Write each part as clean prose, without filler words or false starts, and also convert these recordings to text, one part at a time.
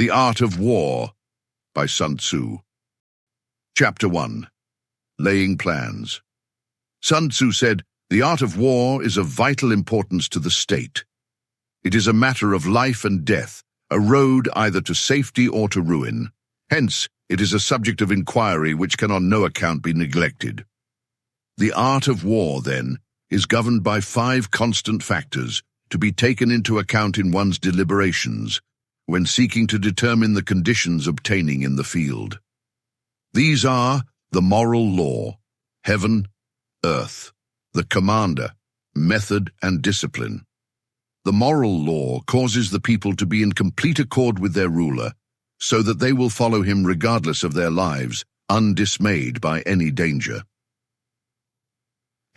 The Art of War by Sun Tzu. Chapter 1. Laying Plans. Sun Tzu said, "The art of war is of vital importance to the state. It is a matter of life and death, a road either to safety or to ruin. Hence, it is a subject of inquiry which can on no account be neglected. The art of war, then, is governed by 5 constant factors to be taken into account in one's deliberations when seeking to determine the conditions obtaining in the field. These are the moral law, heaven, earth, the commander, method and discipline. The moral law causes the people to be in complete accord with their ruler, so that they will follow him regardless of their lives, undismayed by any danger.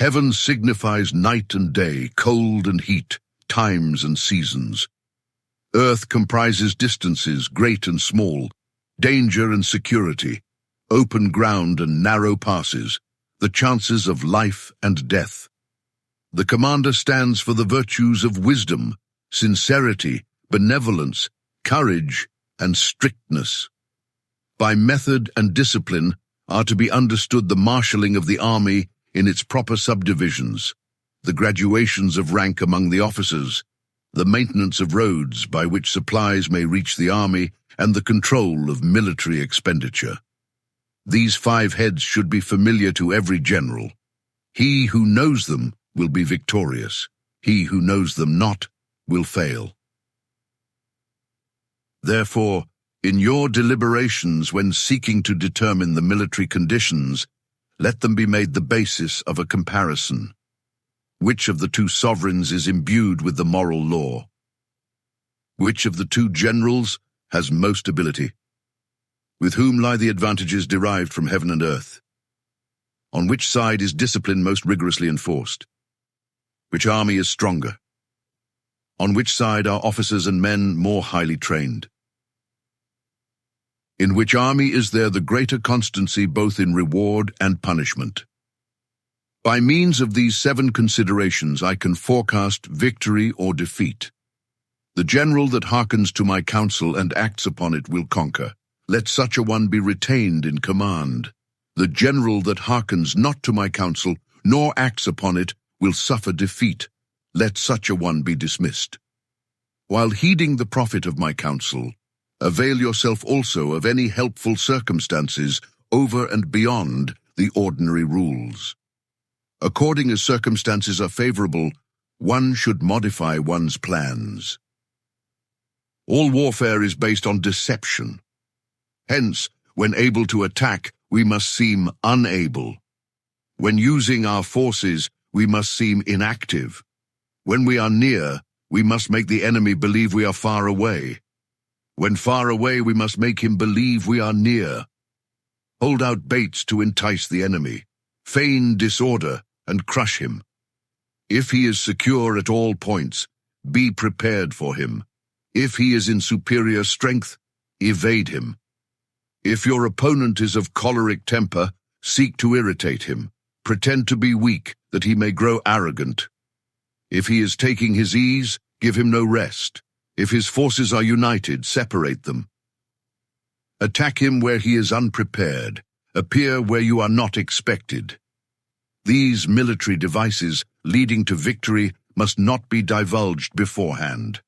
Heaven signifies night and day, cold and heat, times and seasons. Earth comprises distances, great and small, danger and security, open ground and narrow passes, the chances of life and death. The commander stands for the virtues of wisdom, sincerity, benevolence, courage, and strictness. By method and discipline are to be understood the marshalling of the army in its proper subdivisions, the graduations of rank among the officers, the maintenance of roads by which supplies may reach the army, and the control of military expenditure. These 5 heads should be familiar to every general. He who knows them will be victorious. He who knows them not will fail. Therefore, in your deliberations when seeking to determine the military conditions, let them be made the basis of a comparison. Which of the 2 sovereigns is imbued with the moral law? Which of the 2 generals has most ability? With whom lie the advantages derived from heaven and earth? On which side is discipline most rigorously enforced? Which army is stronger? On which side are officers and men more highly trained? In which army is there the greater constancy both in reward and punishment? By means of these 7 considerations I can forecast victory or defeat. The general that hearkens to my counsel and acts upon it will conquer. Let such a one be retained in command. The general that hearkens not to my counsel, nor acts upon it, will suffer defeat. Let such a one be dismissed. While heeding the profit of my counsel, avail yourself also of any helpful circumstances over and beyond the ordinary rules. According as circumstances are favorable, one should modify one's plans. All warfare is based on deception. Hence, when able to attack, we must seem unable. When using our forces, we must seem inactive. When we are near, we must make the enemy believe we are far away. When far away, we must make him believe we are near. Hold out baits to entice the enemy. Feign disorder and crush him. If he is secure at all points, be prepared for him. If he is in superior strength, evade him. If your opponent is of choleric temper, seek to irritate him. Pretend to be weak, that he may grow arrogant. If he is taking his ease, give him no rest. If his forces are united, separate them. Attack him where he is unprepared. Appear where you are not expected. These military devices leading to victory must not be divulged beforehand.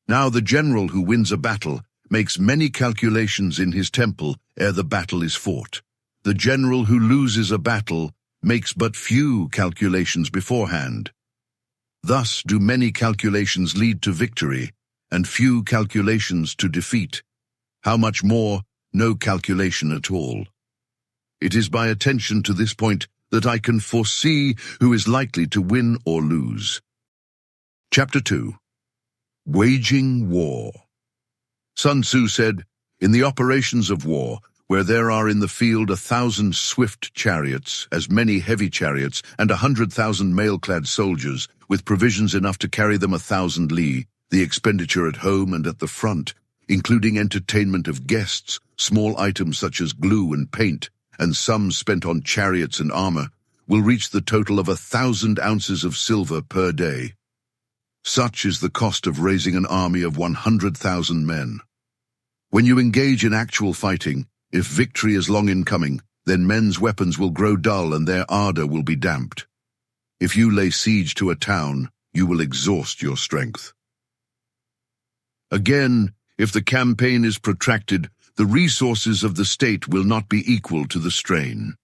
Now the general who wins a battle makes many calculations in his temple ere the battle is fought. The general who loses a battle makes but few calculations beforehand. Thus do many calculations lead to victory, and few calculations to defeat. How much more, no calculation at all. It is by attention to this point that I can foresee who is likely to win or lose. Chapter 2. Waging War. Sun Tzu said, "In the operations of war, where there are in the field 1,000 swift chariots, as many heavy chariots, and 100,000 mail-clad soldiers, with provisions enough to carry them 1,000 li, the expenditure at home and at the front, including entertainment of guests, small items such as glue and paint, and sums spent on chariots and armor, will reach the total of 1,000 ounces of silver per day. Such is the cost of raising an army of 100,000 men. When you engage in actual fighting, if victory is long in coming, then men's weapons will grow dull and their ardor will be damped. If you lay siege to a town, you will exhaust your strength. Again, if the campaign is protracted, the resources of the state will not be equal to the strain.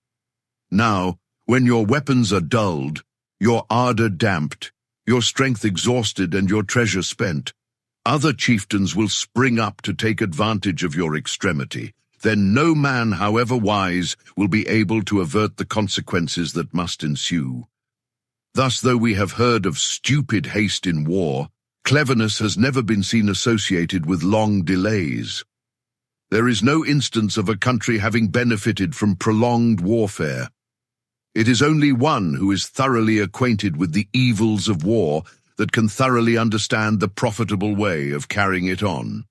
Now, when your weapons are dulled, your ardor damped, your strength exhausted and your treasure spent, other chieftains will spring up to take advantage of your extremity. Then no man, however wise, will be able to avert the consequences that must ensue. Thus, though we have heard of stupid haste in war, cleverness has never been seen associated with long delays. There is no instance of a country having benefited from prolonged warfare. It is only one who is thoroughly acquainted with the evils of war that can thoroughly understand the profitable way of carrying it on.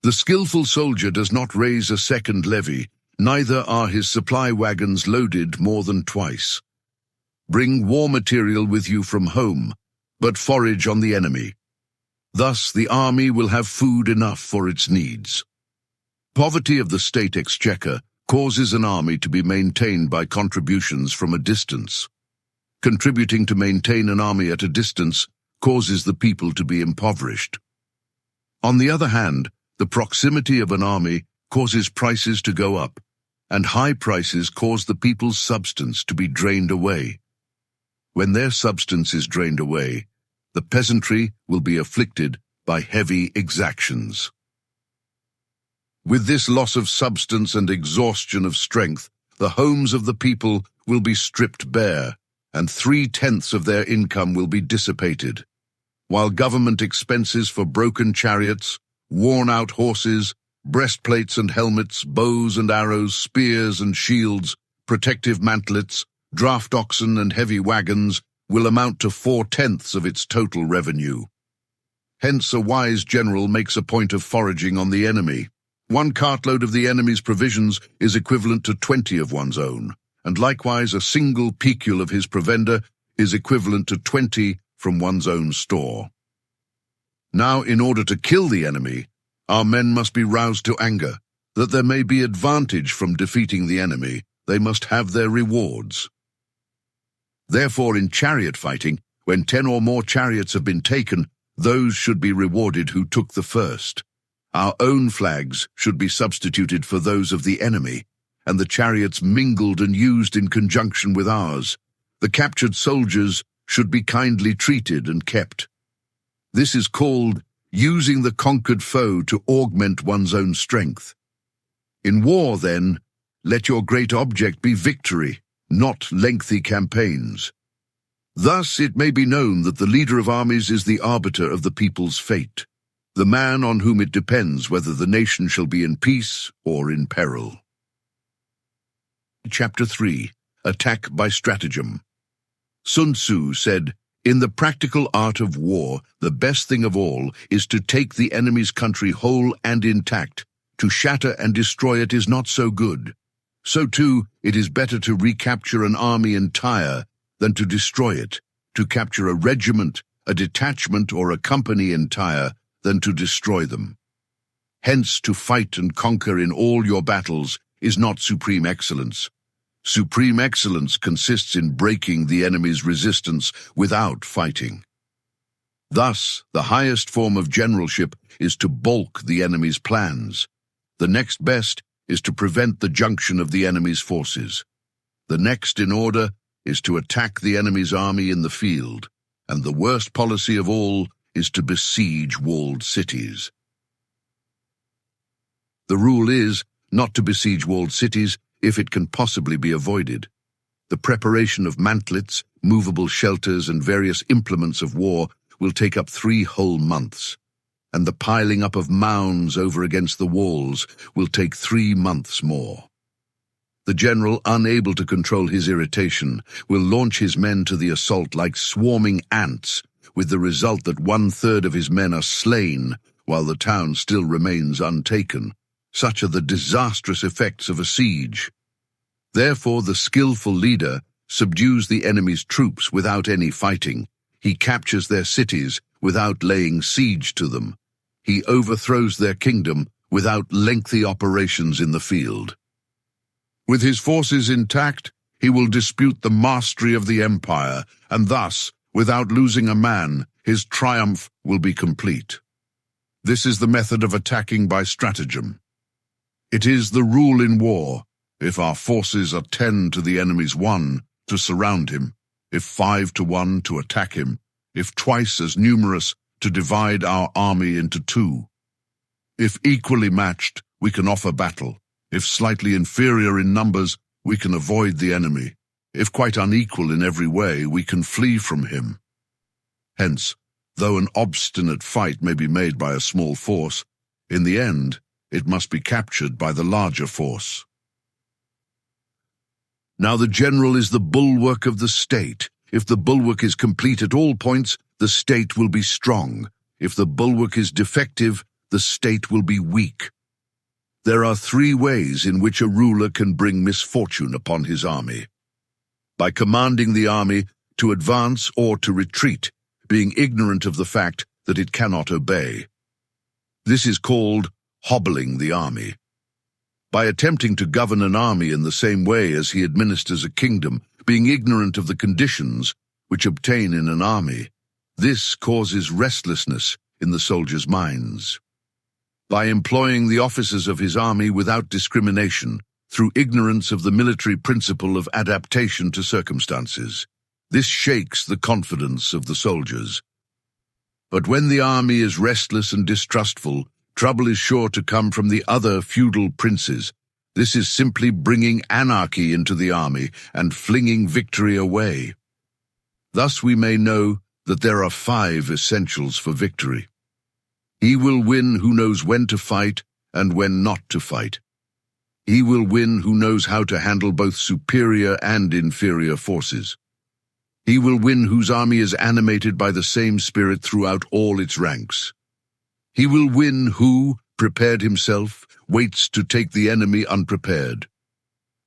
The skillful soldier does not raise a second levy, neither are his supply wagons loaded more than twice. Bring war material with you from home, but forage on the enemy. Thus the army will have food enough for its needs. Poverty of the state exchequer causes an army to be maintained by contributions from a distance. Contributing to maintain an army at a distance causes the people to be impoverished. On the other hand, the proximity of an army causes prices to go up, and high prices cause the people's substance to be drained away. When their substance is drained away, the peasantry will be afflicted by heavy exactions. With this loss of substance and exhaustion of strength, the homes of the people will be stripped bare, and 3/10 of their income will be dissipated, while government expenses for broken chariots, worn-out horses, breastplates and helmets, bows and arrows, spears and shields, protective mantlets, draft oxen and heavy wagons will amount to 4/10 of its total revenue. Hence a wise general makes a point of foraging on the enemy. 1 cartload of the enemy's provisions is equivalent to 20 of one's own, and likewise a single pecul of his provender is equivalent to 20 from one's own store. Now, in order to kill the enemy, our men must be roused to anger. That there may be advantage from defeating the enemy, they must have their rewards. Therefore, in chariot fighting, when 10 or more chariots have been taken, those should be rewarded who took the first. Our own flags should be substituted for those of the enemy, and the chariots mingled and used in conjunction with ours. The captured soldiers should be kindly treated and kept. This is called using the conquered foe to augment one's own strength. In war, then, let your great object be victory, not lengthy campaigns. Thus it may be known that the leader of armies is the arbiter of the people's fate, the man on whom it depends whether the nation shall be in peace or in peril. Chapter 3. Attack by Stratagem. Sun Tzu said, "In the practical art of war, the best thing of all is to take the enemy's country whole and intact. To shatter and destroy it is not so good. So too, it is better to recapture an army entire than to destroy it, to capture a regiment, a detachment, or a company entire than to destroy them. Hence, to fight and conquer in all your battles is not supreme excellence. Supreme excellence consists in breaking the enemy's resistance without fighting. Thus, the highest form of generalship is to balk the enemy's plans. The next best is to prevent the junction of the enemy's forces. The next in order is to attack the enemy's army in the field, and the worst policy of all is to besiege walled cities. The rule is not to besiege walled cities if it can possibly be avoided. The preparation of mantlets, movable shelters, and various implements of war will take up 3 whole months, and the piling up of mounds over against the walls will take 3 months more. The general, unable to control his irritation, will launch his men to the assault like swarming ants, with the result that 1/3 of his men are slain while the town still remains untaken. Such are the disastrous effects of a siege. Therefore, the skillful leader subdues the enemy's troops without any fighting. He captures their cities without laying siege to them. he overthrows their kingdom without lengthy operations in the field. With his forces intact, he will dispute the mastery of the empire, and thus, without losing a man, his triumph will be complete. This is the method of attacking by stratagem. It is the rule in war. If our forces are 10 to the enemy's 1, to surround him; if 5 to 1, to attack him; if twice as numerous, to divide our army into 2. If equally matched, we can offer battle. If slightly inferior in numbers, we can avoid the enemy. If quite unequal in every way, we can flee from him. Hence, though an obstinate fight may be made by a small force, in the end, it must be captured by the larger force. Now the general is the bulwark of the state. If the bulwark is complete at all points, the state will be strong. If the bulwark is defective, the state will be weak. There are 3 ways in which a ruler can bring misfortune upon his army: by commanding the army to advance or to retreat, being ignorant of the fact that it cannot obey. This is called hobbling the army. By attempting to govern an army in the same way as he administers a kingdom, being ignorant of the conditions which obtain in an army, this causes restlessness in the soldiers' minds. By employing the officers of his army without discrimination, through ignorance of the military principle of adaptation to circumstances, this shakes the confidence of the soldiers. But when the army is restless and distrustful, trouble is sure to come from the other feudal princes. This is simply bringing anarchy into the army and flinging victory away. Thus we may know that there are 5 essentials for victory. He will win who knows when to fight and when not to fight. He will win who knows how to handle both superior and inferior forces. He will win whose army is animated by the same spirit throughout all its ranks. He will win who, prepared himself, waits to take the enemy unprepared.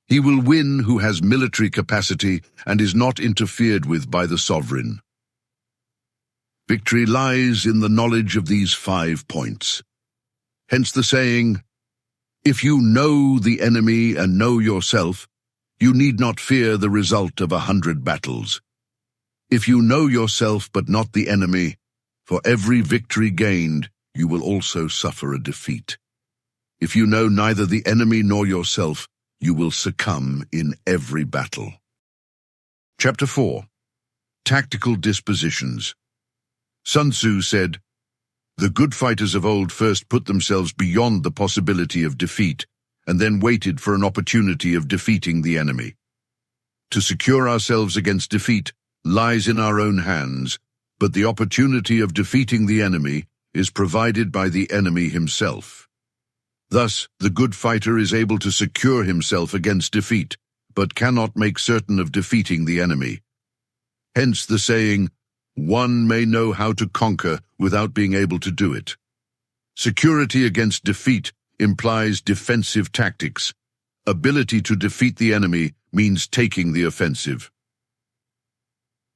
He will win who has military capacity and is not interfered with by the sovereign. Victory lies in the knowledge of these 5 points. Hence the saying, if you know the enemy and know yourself, you need not fear the result of 100 battles. If you know yourself but not the enemy, for every victory gained, you will also suffer a defeat. If you know neither the enemy nor yourself, you will succumb in every battle. Chapter 4. Tactical Dispositions. Sun Tzu said, "The good fighters of old first put themselves beyond the possibility of defeat, and then waited for an opportunity of defeating the enemy. To secure ourselves against defeat lies in our own hands, but the opportunity of defeating the enemy is provided by the enemy himself. Thus, the good fighter is able to secure himself against defeat, but cannot make certain of defeating the enemy. Hence the saying, one may know how to conquer without being able to do it. Security against defeat implies defensive tactics. Ability to defeat the enemy means taking the offensive.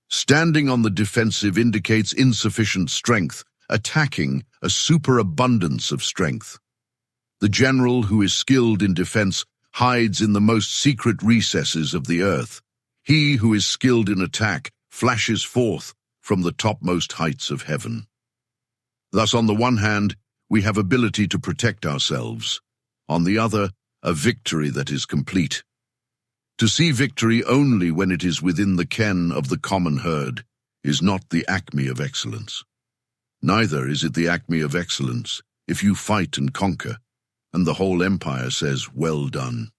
Standing on the defensive indicates insufficient strength, attacking a superabundance of strength. The general who is skilled in defense hides in the most secret recesses of the earth. He who is skilled in attack flashes forth from the topmost heights of heaven. Thus, on the one hand, we have ability to protect ourselves. On the other, a victory that is complete. To see victory only when it is within the ken of the common herd is not the acme of excellence. Neither is it the acme of excellence if you fight and conquer, and the whole empire says, well done.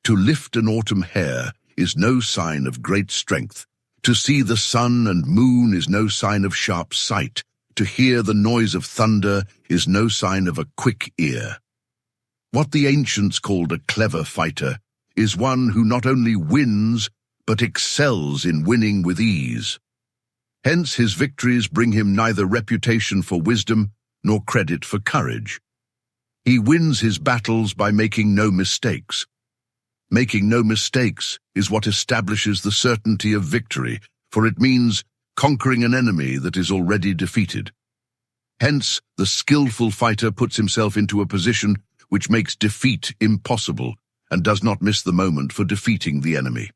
To lift an autumn hair is no sign of great strength. To see the sun and moon is no sign of sharp sight. To hear the noise of thunder is no sign of a quick ear. What the ancients called a clever fighter is one who not only wins, but excels in winning with ease. Hence his victories bring him neither reputation for wisdom nor credit for courage. He wins his battles by making no mistakes. Making no mistakes is what establishes the certainty of victory, for it means conquering an enemy that is already defeated. Hence, the skillful fighter puts himself into a position which makes defeat impossible and does not miss the moment for defeating the enemy.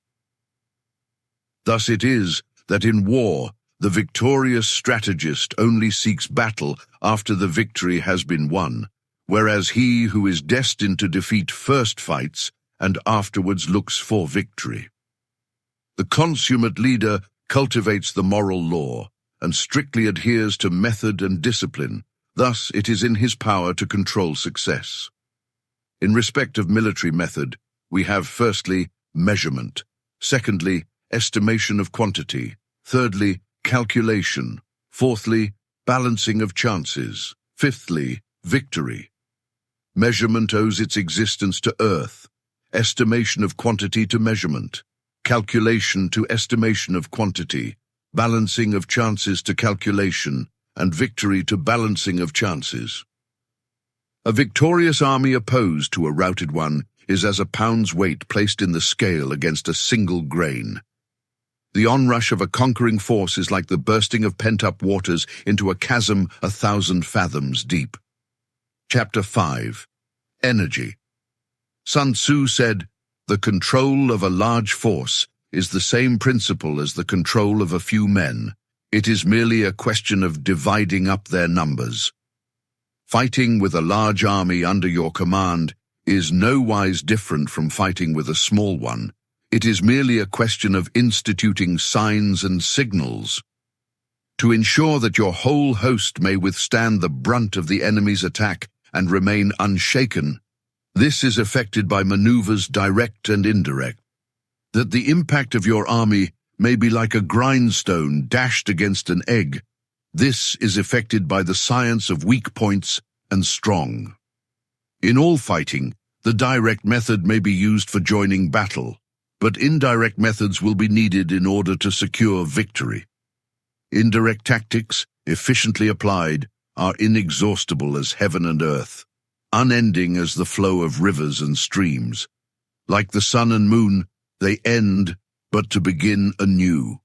Thus it is that in war, the victorious strategist only seeks battle after the victory has been won, whereas he who is destined to defeat first fights and afterwards looks for victory. The consummate leader cultivates the moral law and strictly adheres to method and discipline. Thus, it is in his power to control success. In respect of military method, we have firstly, measurement, secondly, estimation of quantity, thirdly, calculation, fourthly, balancing of chances, fifthly, victory. Measurement owes its existence to earth, estimation of quantity to measurement, calculation to estimation of quantity, balancing of chances to calculation, and victory to balancing of chances. A victorious army opposed to a routed one is as a pound's weight placed in the scale against a single grain. The onrush of a conquering force is like the bursting of pent-up waters into a chasm 1,000 fathoms deep. Chapter 5. Energy. Sun Tzu said, "The control of a large force is the same principle as the control of a few men. It is merely a question of dividing up their numbers." Fighting with a large army under your command is nowise different from fighting with a small one. It is merely a question of instituting signs and signals. To ensure that your whole host may withstand the brunt of the enemy's attack and remain unshaken, this is effected by maneuvers direct and indirect. That the impact of your army may be like a grindstone dashed against an egg, this is effected by the science of weak points and strong. In all fighting, the direct method may be used for joining battle, but indirect methods will be needed in order to secure victory. Indirect tactics, efficiently applied, are inexhaustible as heaven and earth, unending as the flow of rivers and streams. Like the sun and moon, they end, but to begin anew.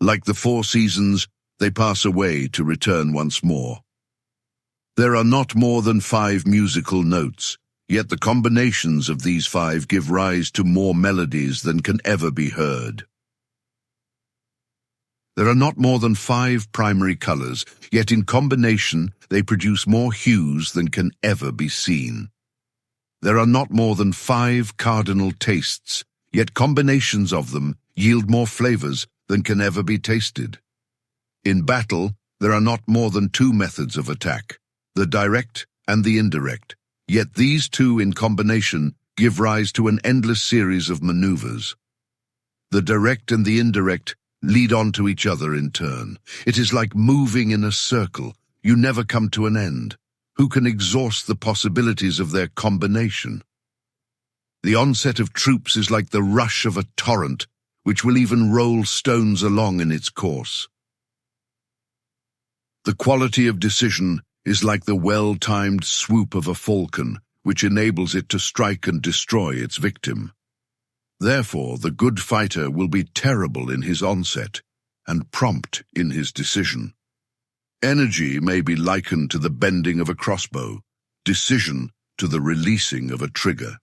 Like the four seasons, they pass away to return once more. There are not more than 5 musical notes, yet the combinations of these 5 give rise to more melodies than can ever be heard. There are not more than 5 primary colors, yet in combination they produce more hues than can ever be seen. There are not more than 5 cardinal tastes, yet combinations of them yield more flavors than can ever be tasted. In battle, there are not more than 2 methods of attack, the direct and the indirect, yet these 2 in combination give rise to an endless series of maneuvers. The direct and the indirect lead on to each other in turn. It is like moving in a circle. You never come to an end. Who can exhaust the possibilities of their combination? The onset of troops is like the rush of a torrent, which will even roll stones along in its course. The quality of decision is like the well-timed swoop of a falcon, which enables it to strike and destroy its victim. Therefore, the good fighter will be terrible in his onset and prompt in his decision. Energy may be likened to the bending of a crossbow, decision to the releasing of a trigger.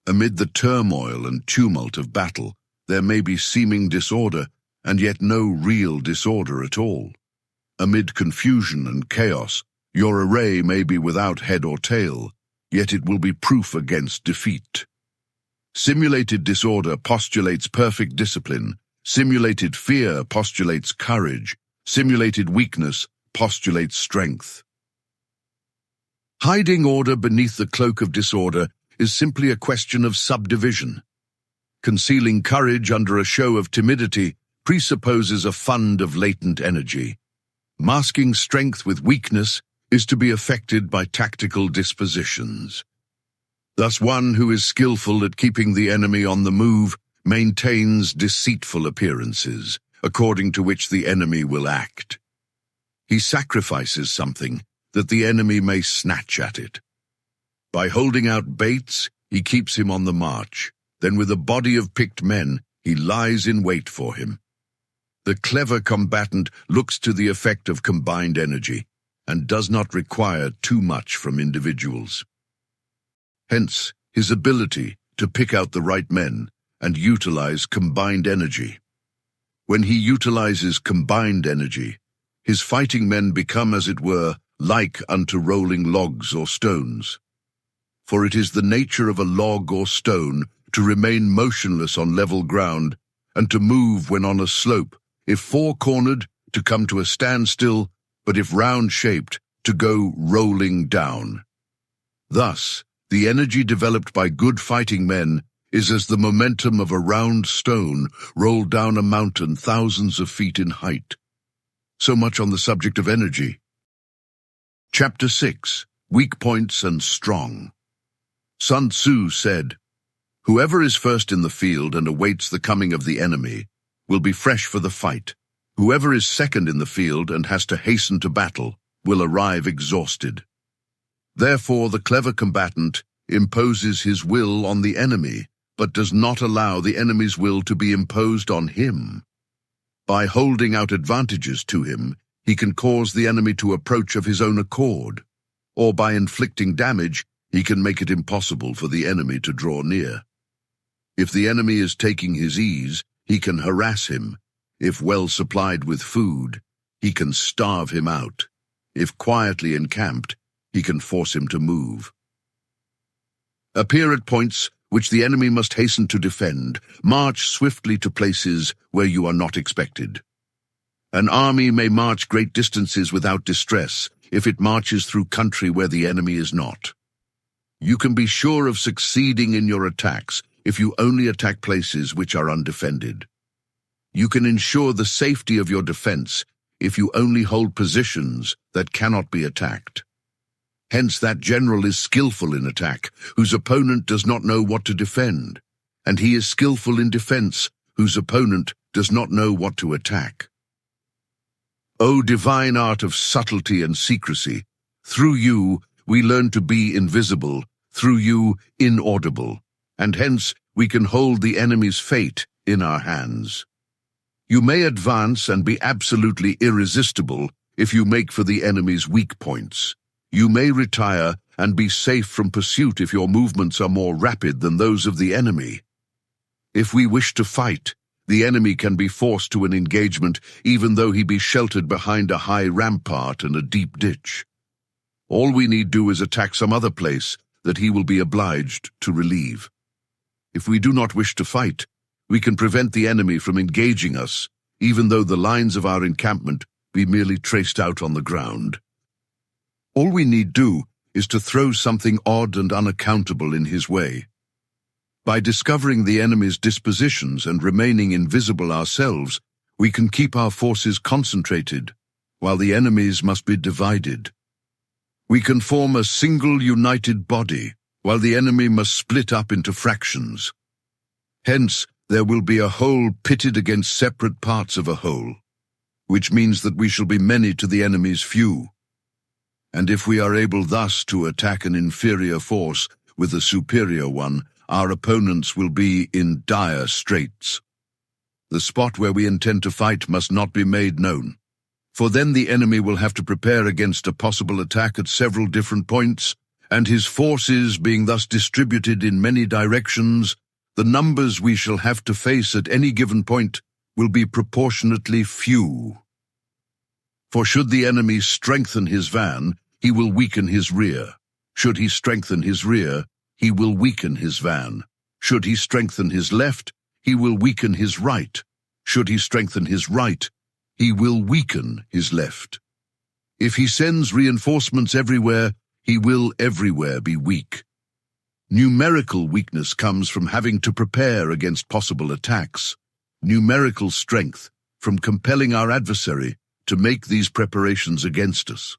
Amid the turmoil and tumult of battle, there may be seeming disorder, and yet no real disorder at all. Amid confusion and chaos, your array may be without head or tail, yet it will be proof against defeat. Simulated disorder postulates perfect discipline, simulated fear postulates courage, simulated weakness postulates strength. Hiding order beneath the cloak of disorder is simply a question of subdivision. Concealing courage under a show of timidity presupposes a fund of latent energy. Masking strength with weakness is to be effected by tactical dispositions. Thus one who is skillful at keeping the enemy on the move maintains deceitful appearances, according to which the enemy will act. He sacrifices something that the enemy may snatch at it. By holding out baits, he keeps him on the march. Then with a body of picked men, he lies in wait for him. The clever combatant looks to the effect of combined energy. and does not require too much from individuals. Hence, his ability to pick out the right men and utilize combined energy. When he utilizes combined energy, his fighting men become, as it were, like unto rolling logs or stones. For it is the nature of a log or stone to remain motionless on level ground, and to move when on a slope, if four-cornered, to come to a standstill, but if round-shaped, to go rolling down. Thus, the energy developed by good fighting men is as the momentum of a round stone rolled down a mountain thousands of feet in height. So much on the subject of energy. Chapter 6. Weak Points and Strong. Sun Tzu said, "Whoever is first in the field and awaits the coming of the enemy will be fresh for the fight. Whoever is second in the field and has to hasten to battle will arrive exhausted." Therefore, the clever combatant imposes his will on the enemy, but does not allow the enemy's will to be imposed on him. By holding out advantages to him, he can cause the enemy to approach of his own accord, or by inflicting damage, he can make it impossible for the enemy to draw near. If the enemy is taking his ease, he can harass him. If well supplied with food, he can starve him out. If quietly encamped, he can force him to move. Appear at points which the enemy must hasten to defend. March swiftly to places where you are not expected. An army may march great distances without distress if it marches through country where the enemy is not. You can be sure of succeeding in your attacks if you only attack places which are undefended. You can ensure the safety of your defense if you only hold positions that cannot be attacked. Hence that general is skillful in attack, whose opponent does not know what to defend, and he is skillful in defense, whose opponent does not know what to attack. O divine art of subtlety and secrecy, through you we learn to be invisible, through you inaudible, and hence we can hold the enemy's fate in our hands. You may advance and be absolutely irresistible if you make for the enemy's weak points. You may retire and be safe from pursuit if your movements are more rapid than those of the enemy. If we wish to fight, the enemy can be forced to an engagement even though he be sheltered behind a high rampart and a deep ditch. All we need do is attack some other place that he will be obliged to relieve. If we do not wish to fight, we can prevent the enemy from engaging us, even though the lines of our encampment be merely traced out on the ground. All we need do is to throw something odd and unaccountable in his way. By discovering the enemy's dispositions and remaining invisible ourselves, we can keep our forces concentrated, while the enemy's must be divided. We can form a single united body, while the enemy must split up into fractions. Hence, there will be a whole pitted against separate parts of a whole, which means that we shall be many to the enemy's few. And if we are able thus to attack an inferior force with a superior one, our opponents will be in dire straits. The spot where we intend to fight must not be made known, for then the enemy will have to prepare against a possible attack at several different points, and his forces being thus distributed in many directions, the numbers we shall have to face at any given point will be proportionately few. For should the enemy strengthen his van, he will weaken his rear. Should he strengthen his rear, he will weaken his van. Should he strengthen his left, he will weaken his right. Should he strengthen his right, he will weaken his left. If he sends reinforcements everywhere, he will everywhere be weak. Numerical weakness comes from having to prepare against possible attacks. Numerical strength from compelling our adversary to make these preparations against us.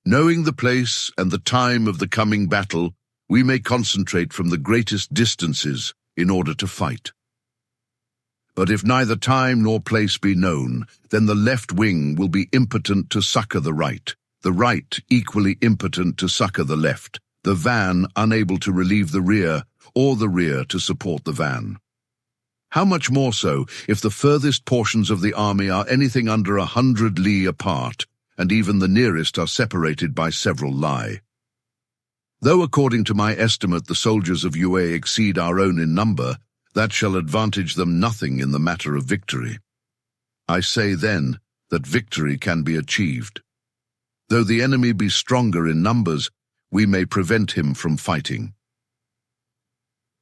Knowing the place and the time of the coming battle, we may concentrate from the greatest distances in order to fight. But if neither time nor place be known, then the left wing will be impotent to succor the right equally impotent to succor the left, the van unable to relieve the rear, or the rear to support the van. How much more so if the furthest portions of the army are anything under 100 li apart, and even the nearest are separated by several li. Though according to my estimate the soldiers of UA exceed our own in number, that shall advantage them nothing in the matter of victory. I say then that victory can be achieved. Though the enemy be stronger in numbers, we may prevent him from fighting.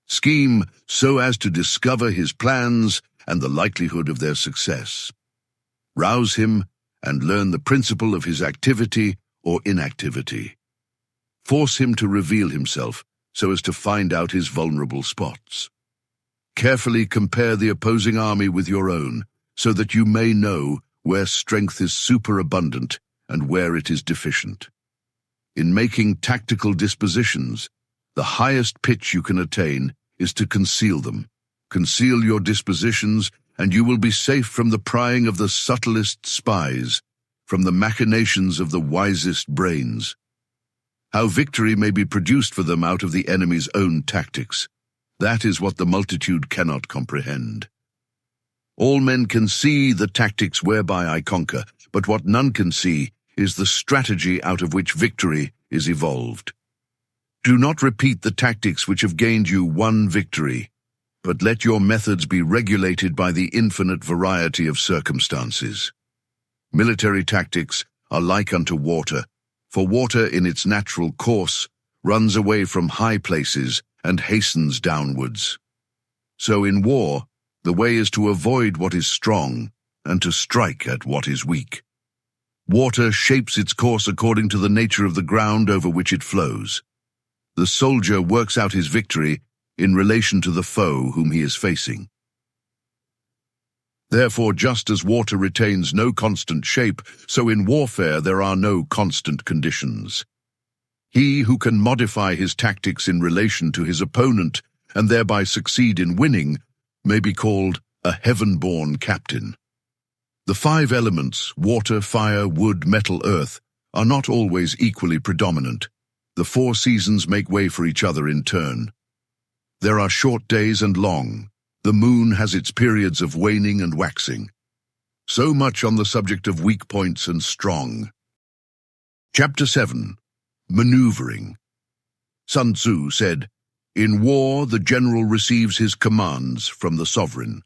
Scheme so as to discover his plans and the likelihood of their success. Rouse him and learn the principle of his activity or inactivity. Force him to reveal himself so as to find out his vulnerable spots. Carefully compare the opposing army with your own so that you may know where strength is superabundant and where it is deficient. In making tactical dispositions, the highest pitch you can attain is to conceal them. Conceal your dispositions, and you will be safe from the prying of the subtlest spies, from the machinations of the wisest brains. How victory may be produced for them out of the enemy's own tactics, that is what the multitude cannot comprehend. All men can see the tactics whereby I conquer, but what none can see is the strategy out of which victory is evolved. Do not repeat the tactics which have gained you one victory, but let your methods be regulated by the infinite variety of circumstances. Military tactics are like unto water, for water in its natural course runs away from high places and hastens downwards. So in war, the way is to avoid what is strong and to strike at what is weak. Water shapes its course according to the nature of the ground over which it flows. The soldier works out his victory in relation to the foe whom he is facing. Therefore, just as water retains no constant shape, so in warfare there are no constant conditions. He who can modify his tactics in relation to his opponent and thereby succeed in winning may be called a heaven-born captain. The 5 elements, water, fire, wood, metal, earth, are not always equally predominant. The 4 seasons make way for each other in turn. There are short days and long. The moon has its periods of waning and waxing. So much on the subject of weak points and strong. Chapter 7. Maneuvering. Sun Tzu said, "In war, the general receives his commands from the sovereign.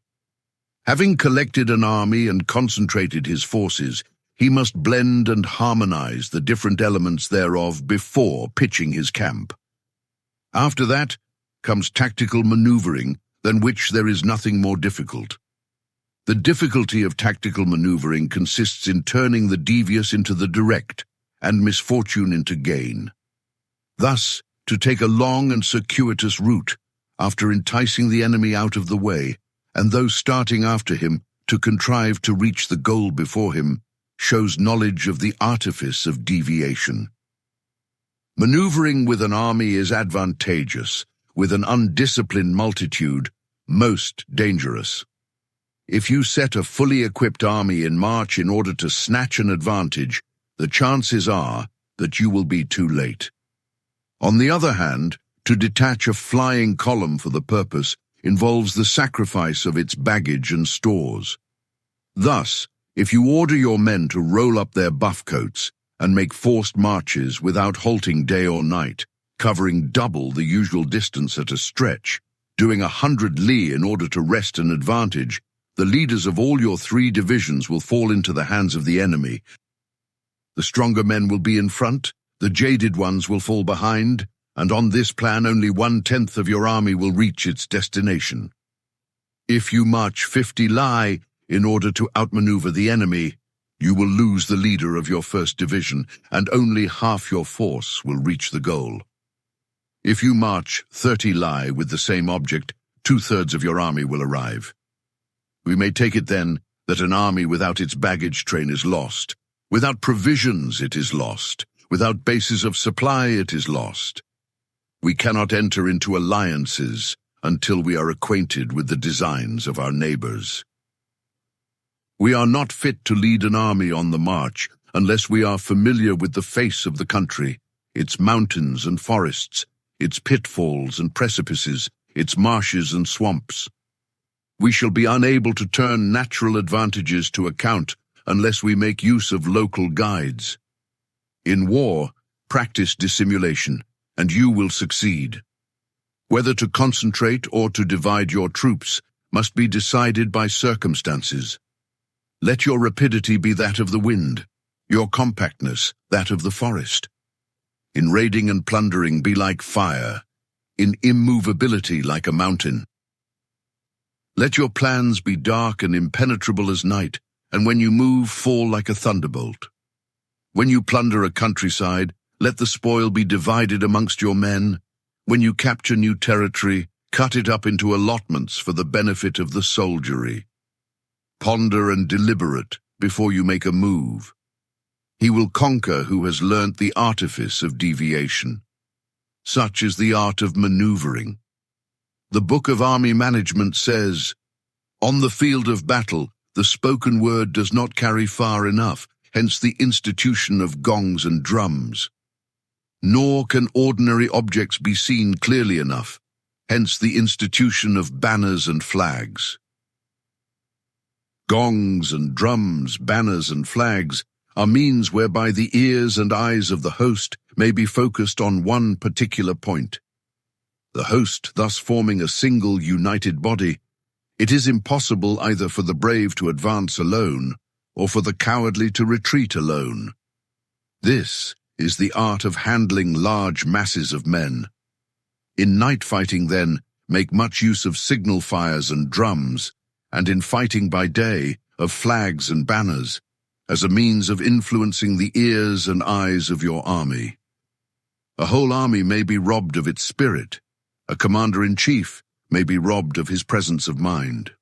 Having collected an army and concentrated his forces, he must blend and harmonize the different elements thereof before pitching his camp. After that comes tactical maneuvering, than which there is nothing more difficult. The difficulty of tactical maneuvering consists in turning the devious into the direct, and misfortune into gain. Thus, to take a long and circuitous route, after enticing the enemy out of the way, and those starting after him to contrive to reach the goal before him, shows knowledge of the artifice of deviation. Maneuvering with an army is advantageous, with an undisciplined multitude, most dangerous. If you set a fully equipped army in march in order to snatch an advantage, the chances are that you will be too late. On the other hand, to detach a flying column for the purpose involves the sacrifice of its baggage and stores. Thus, if you order your men to roll up their buff coats and make forced marches without halting day or night, covering double the usual distance at a stretch, doing 100 li in order to wrest an advantage, the leaders of all your 3 divisions will fall into the hands of the enemy. The stronger men will be in front, the jaded ones will fall behind, and on this plan only 1/10 of your army will reach its destination. If you march 50 li in order to outmaneuver the enemy, you will lose the leader of your 1st division, and only half your force will reach the goal. If you march 30 li with the same object, 2/3 of your army will arrive. We may take it then that an army without its baggage train is lost. Without provisions it is lost. Without bases of supply it is lost. We cannot enter into alliances until we are acquainted with the designs of our neighbors. We are not fit to lead an army on the march unless we are familiar with the face of the country, its mountains and forests, its pitfalls and precipices, its marshes and swamps. We shall be unable to turn natural advantages to account unless we make use of local guides. In war, practice dissimulation, and you will succeed. Whether to concentrate or to divide your troops must be decided by circumstances. Let your rapidity be that of the wind, your compactness that of the forest. In raiding and plundering be like fire, in immovability like a mountain. Let your plans be dark and impenetrable as night, and when you move, fall like a thunderbolt. When you plunder a countryside, let the spoil be divided amongst your men. When you capture new territory, cut it up into allotments for the benefit of the soldiery. Ponder and deliberate before you make a move. He will conquer who has learnt the artifice of deviation. Such is the art of maneuvering. The Book of Army Management says, "On the field of battle, the spoken word does not carry far enough, hence the institution of gongs and drums. Nor can ordinary objects be seen clearly enough, hence the institution of banners and flags." Gongs and drums, banners and flags are means whereby the ears and eyes of the host may be focused on one particular point. The host thus forming a single united body, it is impossible either for the brave to advance alone or for the cowardly to retreat alone. This is the art of handling large masses of men. In night fighting, then, make much use of signal fires and drums, and in fighting by day, of flags and banners, as a means of influencing the ears and eyes of your army. A whole army may be robbed of its spirit. A commander-in-chief may be robbed of his presence of mind.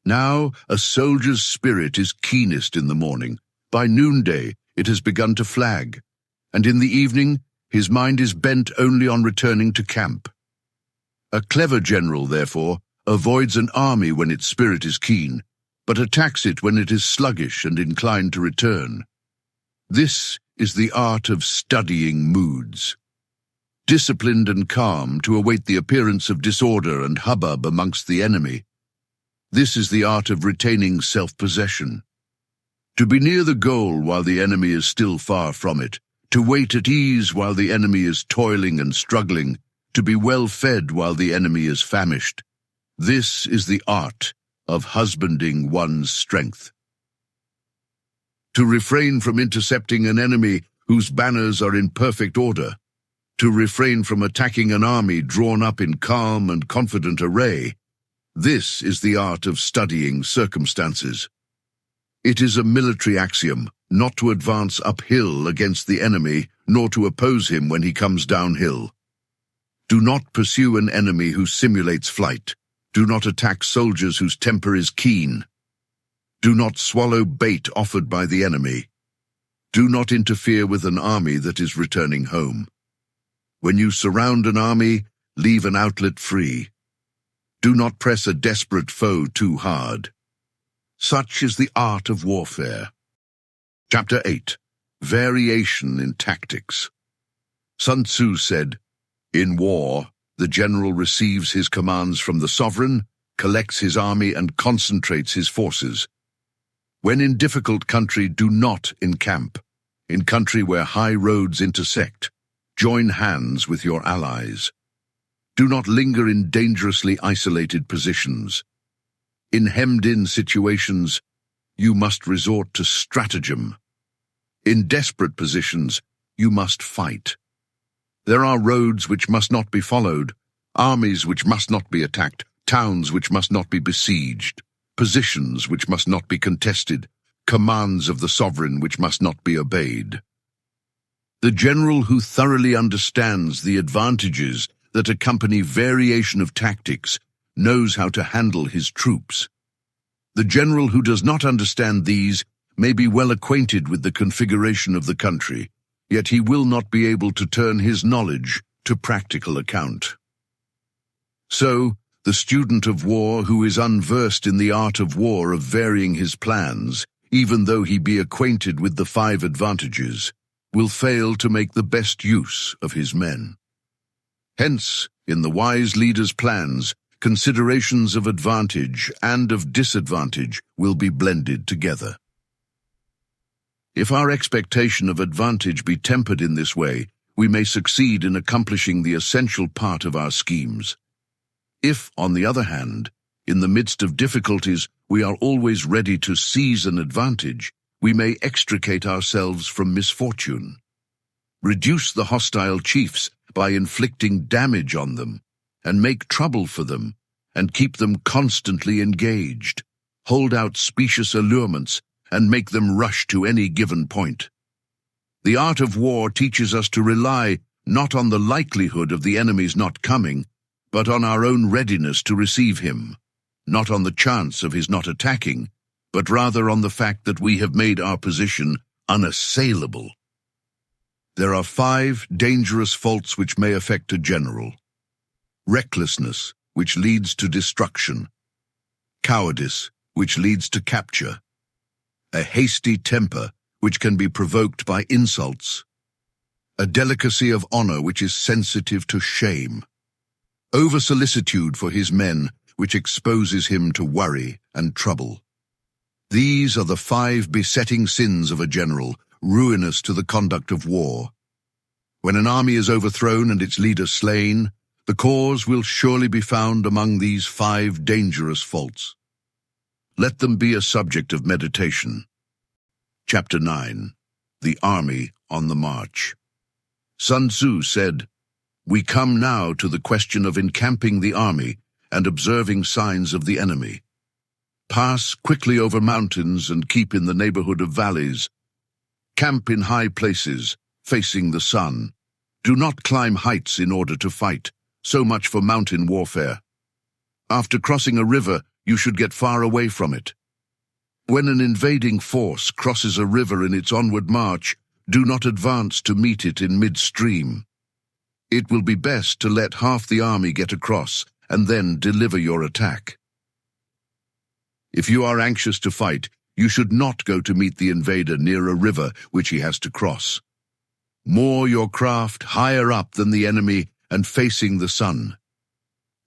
Now, a soldier's spirit is keenest in the morning. By noonday, it has begun to flag, and in the evening, his mind is bent only on returning to camp. A clever general, therefore, avoids an army when its spirit is keen, but attacks it when it is sluggish and inclined to return. This is the art of studying moods. Disciplined and calm to await the appearance of disorder and hubbub amongst the enemy. This is the art of retaining self-possession. To be near the goal while the enemy is still far from it, to wait at ease while the enemy is toiling and struggling, to be well fed while the enemy is famished. This is the art of husbanding one's strength. To refrain from intercepting an enemy whose banners are in perfect order, to refrain from attacking an army drawn up in calm and confident array, this is the art of studying circumstances. It is a military axiom not to advance uphill against the enemy, nor to oppose him when he comes downhill. Do not pursue an enemy who simulates flight. Do not attack soldiers whose temper is keen. Do not swallow bait offered by the enemy. Do not interfere with an army that is returning home. When you surround an army, leave an outlet free. Do not press a desperate foe too hard. Such is the art of warfare. Chapter 8. Variation in Tactics. Sun Tzu said, "In war, the general receives his commands from the sovereign, collects his army, and concentrates his forces. When in difficult country, do not encamp. In country where high roads intersect, join hands with your allies. Do not linger in dangerously isolated positions. In hemmed-in situations, you must resort to stratagem. In desperate positions, you must fight. There are roads which must not be followed, armies which must not be attacked, towns which must not be besieged, positions which must not be contested, commands of the sovereign which must not be obeyed." The general who thoroughly understands the advantages that accompany variation of tactics knows how to handle his troops. The general who does not understand these may be well acquainted with the configuration of the country, yet he will not be able to turn his knowledge to practical account. So, the student of war who is unversed in the art of war of varying his plans, even though he be acquainted with the 5 advantages, will fail to make the best use of his men. Hence, in the wise leader's plans, considerations of advantage and of disadvantage will be blended together. If our expectation of advantage be tempered in this way, we may succeed in accomplishing the essential part of our schemes. If, on the other hand, in the midst of difficulties, we are always ready to seize an advantage, we may extricate ourselves from misfortune. Reduce the hostile chiefs by inflicting damage on them, and make trouble for them, and keep them constantly engaged. Hold out specious allurements, and make them rush to any given point. The art of war teaches us to rely not on the likelihood of the enemy's not coming, but on our own readiness to receive him, not on the chance of his not attacking, but rather on the fact that we have made our position unassailable. There are 5 dangerous faults which may affect a general. Recklessness, which leads to destruction. Cowardice, which leads to capture. A hasty temper, which can be provoked by insults. A delicacy of honor, which is sensitive to shame. Over-solicitude for his men, which exposes him to worry and trouble. These are the 5 besetting sins of a general, ruinous to the conduct of war. When an army is overthrown and its leader slain, the cause will surely be found among these 5 dangerous faults. Let them be a subject of meditation. Chapter 9. The Army on the March. Sun Tzu said, "We come now to the question of encamping the army and observing signs of the enemy. Pass quickly over mountains and keep in the neighborhood of valleys. Camp in high places, facing the sun. Do not climb heights in order to fight, so much for mountain warfare. After crossing a river, you should get far away from it. When an invading force crosses a river in its onward march, do not advance to meet it in midstream. It will be best to let half the army get across and then deliver your attack. If you are anxious to fight, you should not go to meet the invader near a river which he has to cross. Moor your craft higher up than the enemy and facing the sun.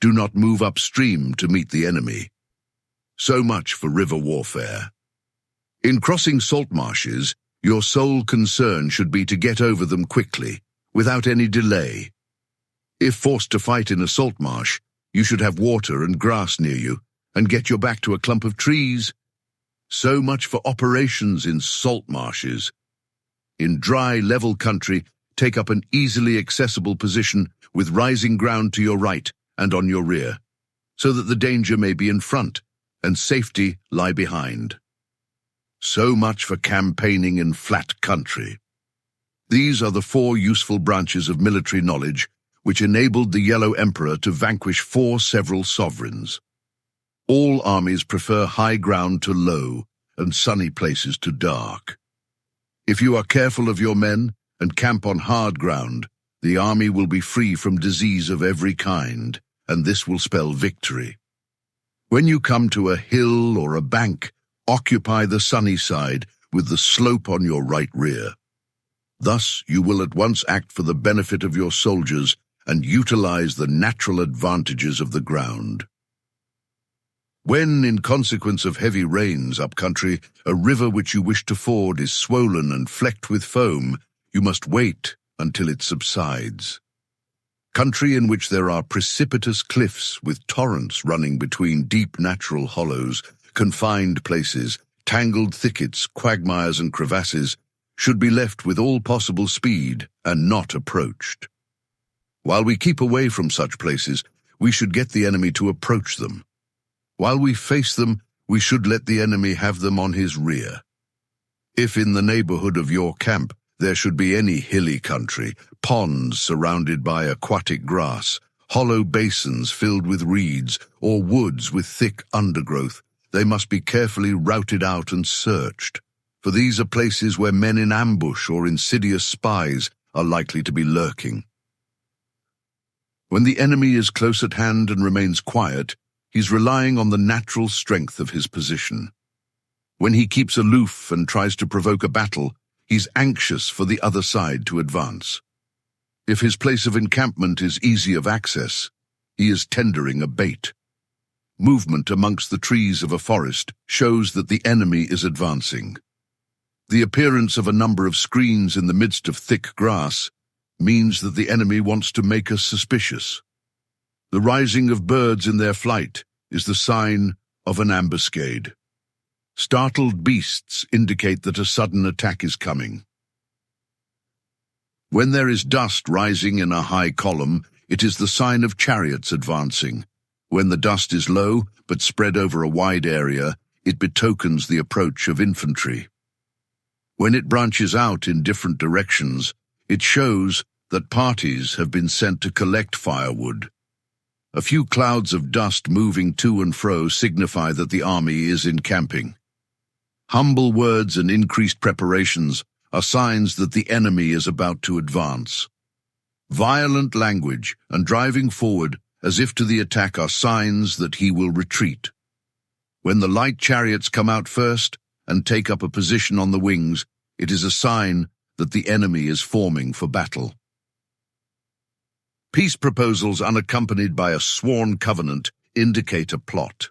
Do not move upstream to meet the enemy. So much for river warfare. In crossing salt marshes, your sole concern should be to get over them quickly, without any delay. If forced to fight in a salt marsh, you should have water and grass near you, and get your back to a clump of trees. So much for operations in salt marshes. In dry, level country, take up an easily accessible position with rising ground to your right and on your rear, so that the danger may be in front and safety lie behind. So much for campaigning in flat country. These are the 4 useful branches of military knowledge which enabled the Yellow Emperor to vanquish 4 several sovereigns. All armies prefer high ground to low and sunny places to dark. If you are careful of your men and camp on hard ground, the army will be free from disease of every kind, and this will spell victory. When you come to a hill or a bank, occupy the sunny side with the slope on your right rear. Thus you will at once act for the benefit of your soldiers and utilize the natural advantages of the ground. When, in consequence of heavy rains up country, a river which you wish to ford is swollen and flecked with foam, you must wait until it subsides. Country in which there are precipitous cliffs with torrents running between deep natural hollows, confined places, tangled thickets, quagmires and crevasses, should be left with all possible speed and not approached. While we keep away from such places, we should get the enemy to approach them. While we face them, we should let the enemy have them on his rear. If in the neighborhood of your camp there should be any hilly country, ponds surrounded by aquatic grass, hollow basins filled with reeds, or woods with thick undergrowth, they must be carefully routed out and searched, for these are places where men in ambush or insidious spies are likely to be lurking. When the enemy is close at hand and remains quiet, he's relying on the natural strength of his position. When he keeps aloof and tries to provoke a battle, he's anxious for the other side to advance. If his place of encampment is easy of access, he is tendering a bait. movement amongst the trees of a forest shows that the enemy is advancing. The appearance of a number of screens in the midst of thick grass means that the enemy wants to make us suspicious. The rising of birds in their flight is the sign of an ambuscade. Startled beasts indicate that a sudden attack is coming. When there is dust rising in a high column, it is the sign of chariots advancing. When the dust is low but spread over a wide area, it betokens the approach of infantry. When it branches out in different directions, it shows that parties have been sent to collect firewood. A few clouds of dust moving to and fro signify that the army is encamping. Humble words and increased preparations are signs that the enemy is about to advance. Violent language and driving forward as if to the attack are signs that he will retreat. When the light chariots come out first and take up a position on the wings, it is a sign that the enemy is forming for battle. Peace proposals unaccompanied by a sworn covenant indicate a plot.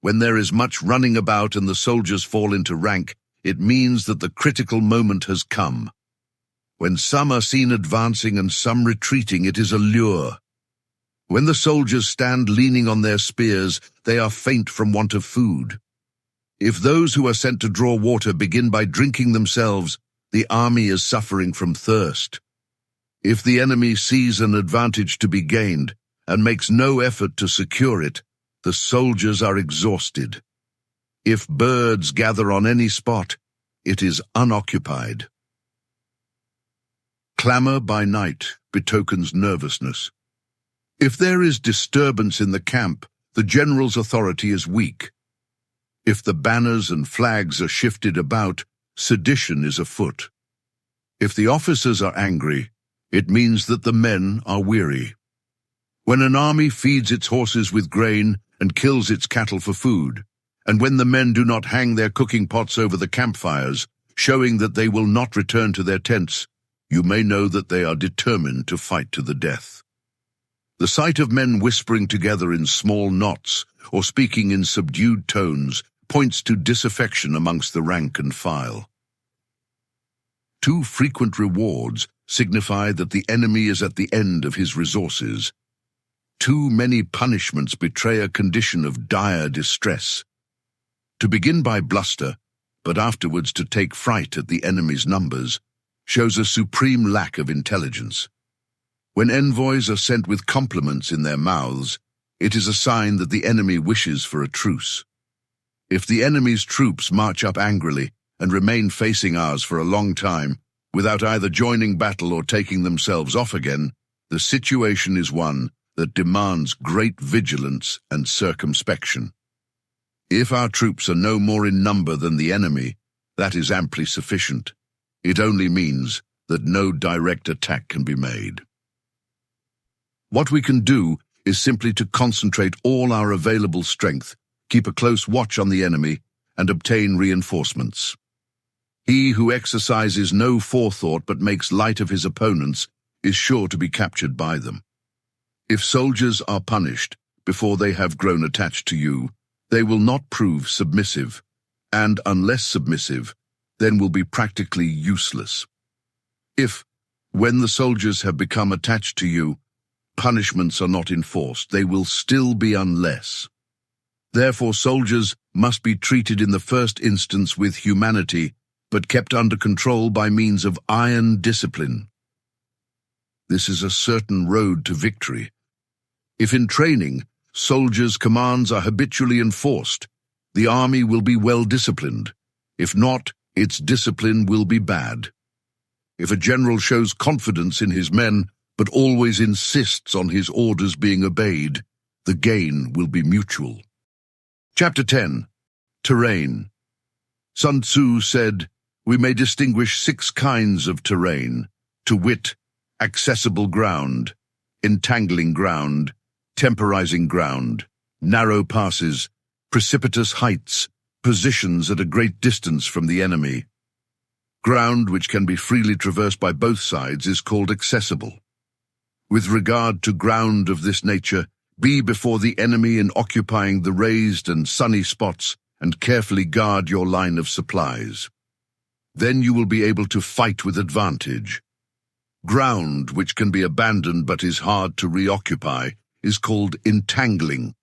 When there is much running about and the soldiers fall into rank, it means that the critical moment has come. When some are seen advancing and some retreating, it is a lure. When the soldiers stand leaning on their spears, they are faint from want of food. If those who are sent to draw water begin by drinking themselves, the army is suffering from thirst. If the enemy sees an advantage to be gained and makes no effort to secure it, the soldiers are exhausted. If birds gather on any spot, it is unoccupied. Clamor by night betokens nervousness. If there is disturbance in the camp, the general's authority is weak. If the banners and flags are shifted about, sedition is afoot. If the officers are angry, it means that the men are weary. When an army feeds its horses with grain and kills its cattle for food, and when the men do not hang their cooking pots over the campfires, showing that they will not return to their tents, you may know that they are determined to fight to the death. The sight of men whispering together in small knots or speaking in subdued tones points to disaffection amongst the rank and file. Too frequent rewards signify that the enemy is at the end of his resources. Too many punishments betray a condition of dire distress. To begin by bluster, but afterwards to take fright at the enemy's numbers, shows a supreme lack of intelligence. When envoys are sent with compliments in their mouths, it is a sign that the enemy wishes for a truce. If the enemy's troops march up angrily and remain facing ours for a long time, without either joining battle or taking themselves off again, the situation is one that demands great vigilance and circumspection. If our troops are no more in number than the enemy, that is amply sufficient. It only means that no direct attack can be made. What we can do is simply to concentrate all our available strength, keep a close watch on the enemy, and obtain reinforcements. He who exercises no forethought but makes light of his opponents is sure to be captured by them. If soldiers are punished before they have grown attached to you, they will not prove submissive, and unless submissive, then will be practically useless. If, when the soldiers have become attached to you, punishments are not enforced, they will still be unless. Therefore, soldiers must be treated in the first instance with humanity, but kept under control by means of iron discipline. This is a certain road to victory. If in training, soldiers' commands are habitually enforced, the army will be well disciplined. If not, its discipline will be bad. If a general shows confidence in his men, but always insists on his orders being obeyed, the gain will be mutual. Chapter 10. Terrain. Sun Tzu said, "We may distinguish 6 kinds of terrain, to wit, accessible ground, entangling ground, temporizing ground, narrow passes, precipitous heights, positions at a great distance from the enemy. Ground which can be freely traversed by both sides is called accessible. With regard to ground of this nature, Be before the enemy in occupying the raised and sunny spots and carefully guard your line of supplies. Then you will be able to fight with advantage. Ground which can be abandoned but is hard to reoccupy is called entangling.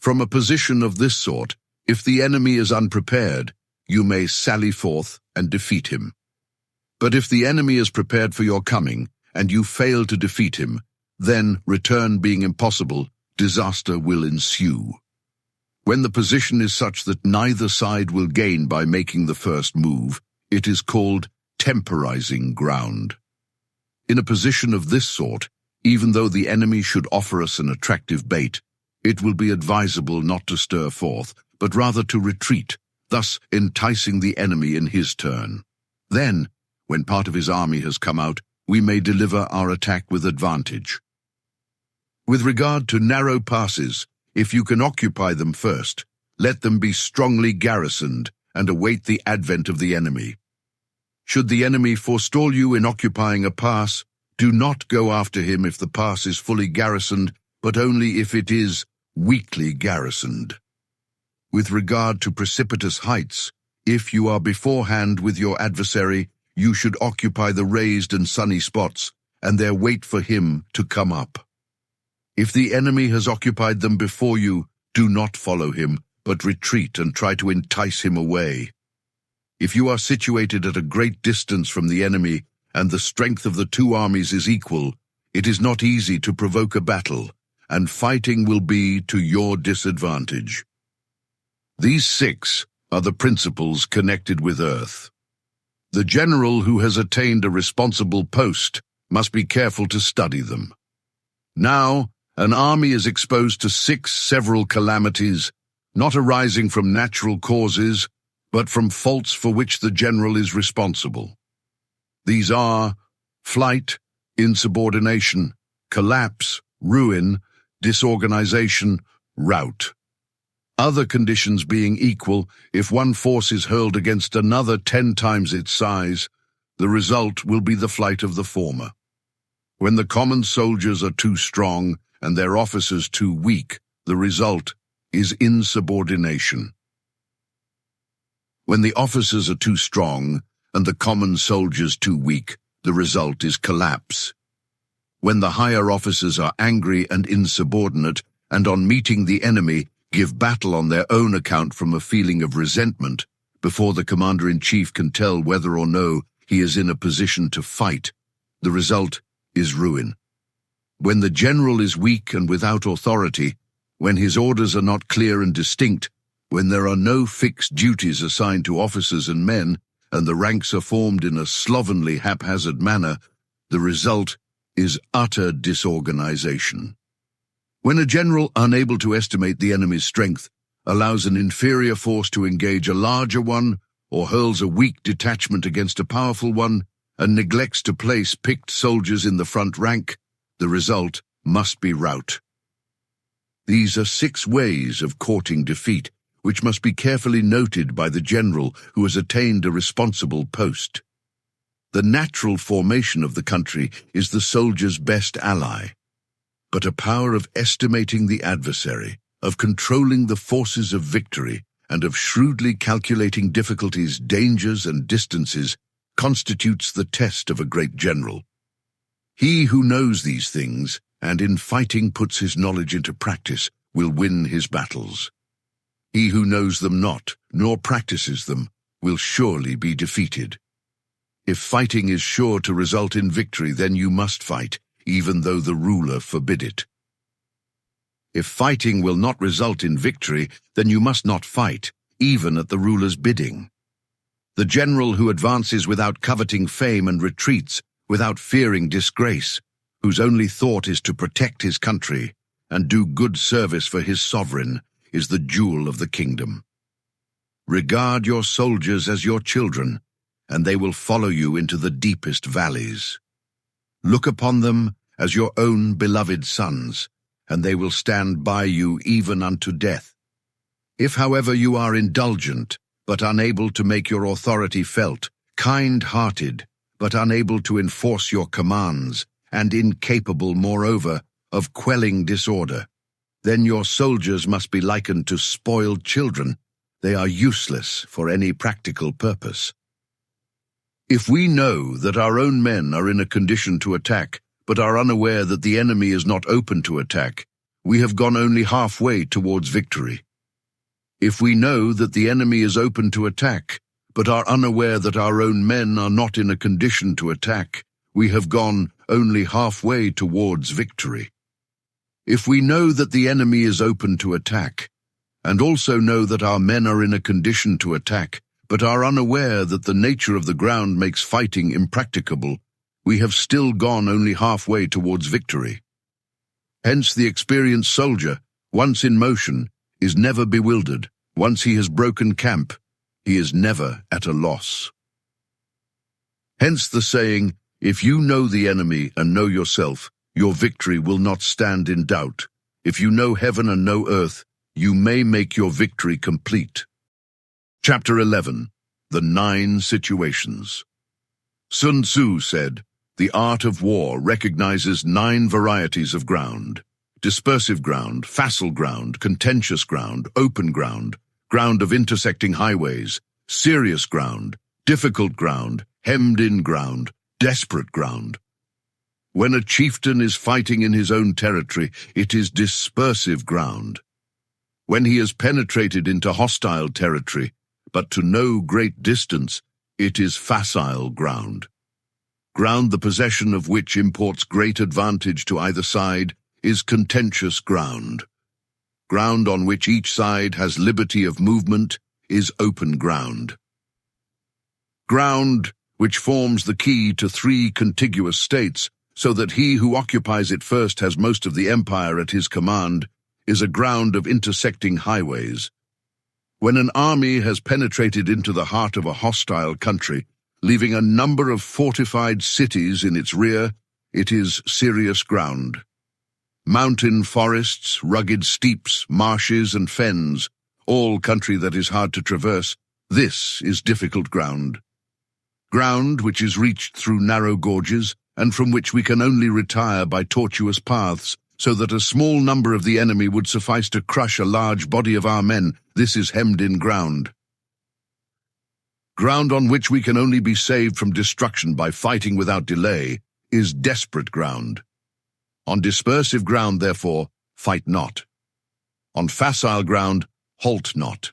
From a position of this sort, if the enemy is unprepared, you may sally forth and defeat him. But if the enemy is prepared for your coming, and you fail to defeat him, then, return being impossible, disaster will ensue. When the position is such that neither side will gain by making the first move, it is called temporizing ground. In a position of this sort, even though the enemy should offer us an attractive bait, it will be advisable not to stir forth, but rather to retreat, thus enticing the enemy in his turn. Then, when part of his army has come out, we may deliver our attack with advantage. With regard to narrow passes, if you can occupy them first, let them be strongly garrisoned and await the advent of the enemy. Should the enemy forestall you in occupying a pass, do not go after him if the pass is fully garrisoned, but only if it is weakly garrisoned. With regard to precipitous heights, if you are beforehand with your adversary, you should occupy the raised and sunny spots, and there wait for him to come up. If the enemy has occupied them before you, do not follow him, but retreat and try to entice him away. If you are situated at a great distance from the enemy, and the strength of the two armies is equal, it is not easy to provoke a battle, and fighting will be to your disadvantage. These 6 are the principles connected with earth. The general who has attained a responsible post must be careful to study them. Now, an army is exposed to 6 several calamities, not arising from natural causes, but from faults for which the general is responsible. These are flight, insubordination, collapse, ruin, disorganization, rout. Other conditions being equal, if one force is hurled against another 10 times its size, the result will be the flight of the former. When the common soldiers are too strong and their officers too weak, the result is insubordination. When the officers are too strong and the common soldiers too weak, the result is collapse. When the higher officers are angry and insubordinate, and on meeting the enemy, give battle on their own account from a feeling of resentment, before the commander-in-chief can tell whether or no he is in a position to fight, the result is ruin. When the general is weak and without authority, when his orders are not clear and distinct, when there are no fixed duties assigned to officers and men, and the ranks are formed in a slovenly, haphazard manner, the result is utter disorganization. When a general, unable to estimate the enemy's strength, allows an inferior force to engage a larger one, or hurls a weak detachment against a powerful one, and neglects to place picked soldiers in the front rank, the result must be rout. These are 6 ways of courting defeat, which must be carefully noted by the general who has attained a responsible post. The natural formation of the country is the soldier's best ally, but a power of estimating the adversary, of controlling the forces of victory, and of shrewdly calculating difficulties, dangers, and distances constitutes the test of a great general. He who knows these things, and in fighting puts his knowledge into practice, will win his battles. He who knows them not, nor practices them, will surely be defeated. If fighting is sure to result in victory, then you must fight, even though the ruler forbid it. If fighting will not result in victory, then you must not fight, even at the ruler's bidding. The general who advances without coveting fame and retreats without fearing disgrace, whose only thought is to protect his country and do good service for his sovereign, is the jewel of the kingdom. Regard your soldiers as your children, and they will follow you into the deepest valleys. Look upon them as your own beloved sons, and they will stand by you even unto death. If, however, you are indulgent, but unable to make your authority felt, kind-hearted, but unable to enforce your commands, and incapable, moreover, of quelling disorder. Then your soldiers must be likened to spoiled children. They are useless for any practical purpose. If we know that our own men are in a condition to attack, but are unaware that the enemy is not open to attack, we have gone only halfway towards victory. If we know that the enemy is open to attack, but are unaware that our own men are not in a condition to attack, we have gone only halfway towards victory. If we know that the enemy is open to attack, and also know that our men are in a condition to attack, but are unaware that the nature of the ground makes fighting impracticable, we have still gone only halfway towards victory. Hence the experienced soldier, once in motion, is never bewildered. Once he has broken camp, he is never at a loss. Hence the saying, if you know the enemy and know yourself, your victory will not stand in doubt. If you know heaven and know earth, you may make your victory complete. Chapter 11. The 9 Situations. Sun Tzu said, the art of war recognizes 9 varieties of ground: dispersive ground, facile ground, contentious ground, open ground, ground of intersecting highways, serious ground, difficult ground, hemmed-in ground, desperate ground. When a chieftain is fighting in his own territory, it is dispersive ground. When he has penetrated into hostile territory, but to no great distance, it is facile ground. Ground the possession of which imports great advantage to either side is contentious ground. Ground on which each side has liberty of movement is open ground. Ground which forms the key to 3 contiguous states, so that he who occupies it first has most of the empire at his command, is a ground of intersecting highways. When an army has penetrated into the heart of a hostile country, leaving a number of fortified cities in its rear, it is serious ground. Mountain forests, rugged steeps, marshes and fens, all country that is hard to traverse, this is difficult ground. Ground which is reached through narrow gorges, and from which we can only retire by tortuous paths, so that a small number of the enemy would suffice to crush a large body of our men, this is hemmed-in ground. Ground on which we can only be saved from destruction by fighting without delay is desperate ground. On dispersive ground, therefore, fight not. On facile ground, halt not.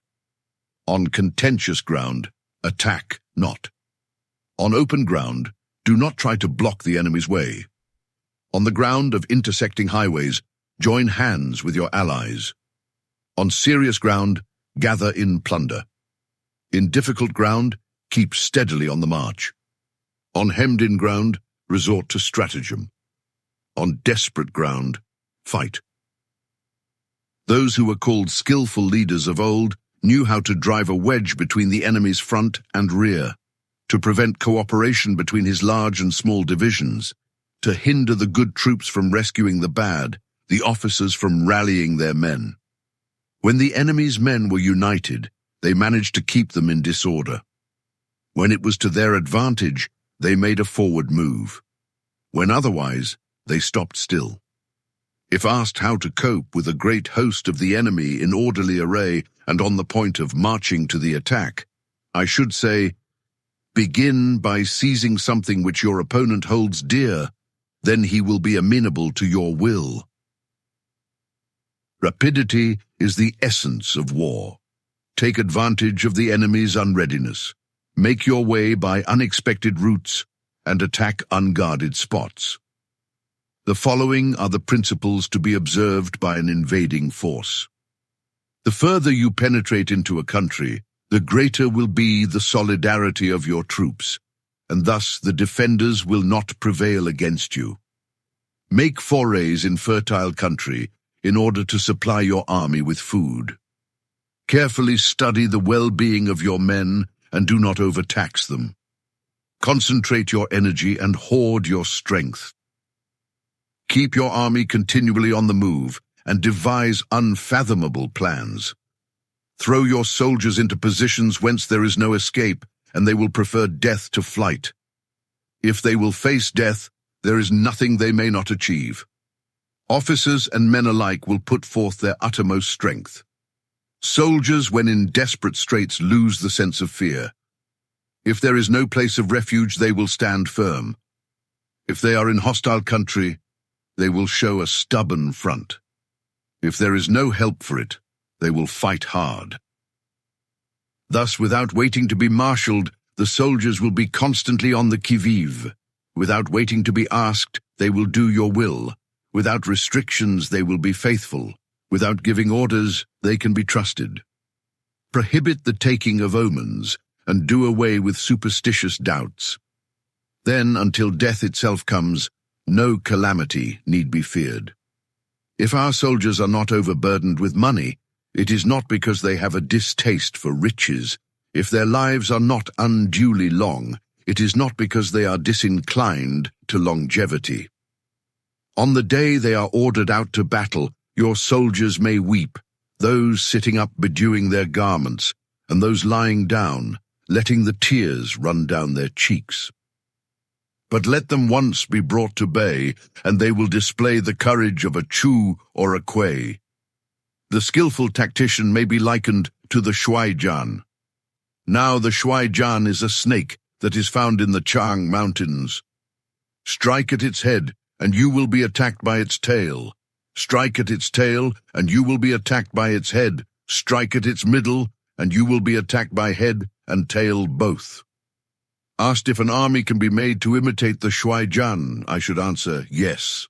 On contentious ground, attack not. On open ground, do not try to block the enemy's way. On the ground of intersecting highways, join hands with your allies. On serious ground, gather in plunder. In difficult ground, keep steadily on the march. On hemmed-in ground, resort to stratagem. On desperate ground, fight. Those who were called skillful leaders of old knew how to drive a wedge between the enemy's front and rear, to prevent cooperation between his large and small divisions, to hinder the good troops from rescuing the bad, the officers from rallying their men. When the enemy's men were united, they managed to keep them in disorder. When it was to their advantage, they made a forward move. When otherwise, they stopped still. If asked how to cope with a great host of the enemy in orderly array and on the point of marching to the attack, I should say, begin by seizing something which your opponent holds dear, then he will be amenable to your will. Rapidity is the essence of war. Take advantage of the enemy's unreadiness. Make your way by unexpected routes and attack unguarded spots. The following are the principles to be observed by an invading force. The further you penetrate into a country, the greater will be the solidarity of your troops, and thus the defenders will not prevail against you. Make forays in fertile country in order to supply your army with food. Carefully study the well-being of your men and do not overtax them. Concentrate your energy and hoard your strength. Keep your army continually on the move and devise unfathomable plans. Throw your soldiers into positions whence there is no escape, and they will prefer death to flight. If they will face death, there is nothing they may not achieve. Officers and men alike will put forth their uttermost strength. Soldiers, when in desperate straits, lose the sense of fear. If there is no place of refuge, they will stand firm. If they are in hostile country, they will show a stubborn front. If there is no help for it, they will fight hard. Thus, without waiting to be marshaled, the soldiers will be constantly on the qui-vive. Without waiting to be asked, they will do your will. Without restrictions, they will be faithful. Without giving orders, they can be trusted. Prohibit the taking of omens, and do away with superstitious doubts. Then, until death itself comes, no calamity need be feared. If our soldiers are not overburdened with money, it is not because they have a distaste for riches. If their lives are not unduly long, it is not because they are disinclined to longevity. On the day they are ordered out to battle, your soldiers may weep, those sitting up bedewing their garments, and those lying down, letting the tears run down their cheeks. But let them once be brought to bay, and they will display the courage of a Chu or a Kuei. The skillful tactician may be likened to the Shuai-jan. Now the Shuai-jan is a snake that is found in the Chang Mountains. Strike at its head, and you will be attacked by its tail. Strike at its tail, and you will be attacked by its head. Strike at its middle, and you will be attacked by head and tail both. Asked if an army can be made to imitate the Shuai-jan, I should answer yes.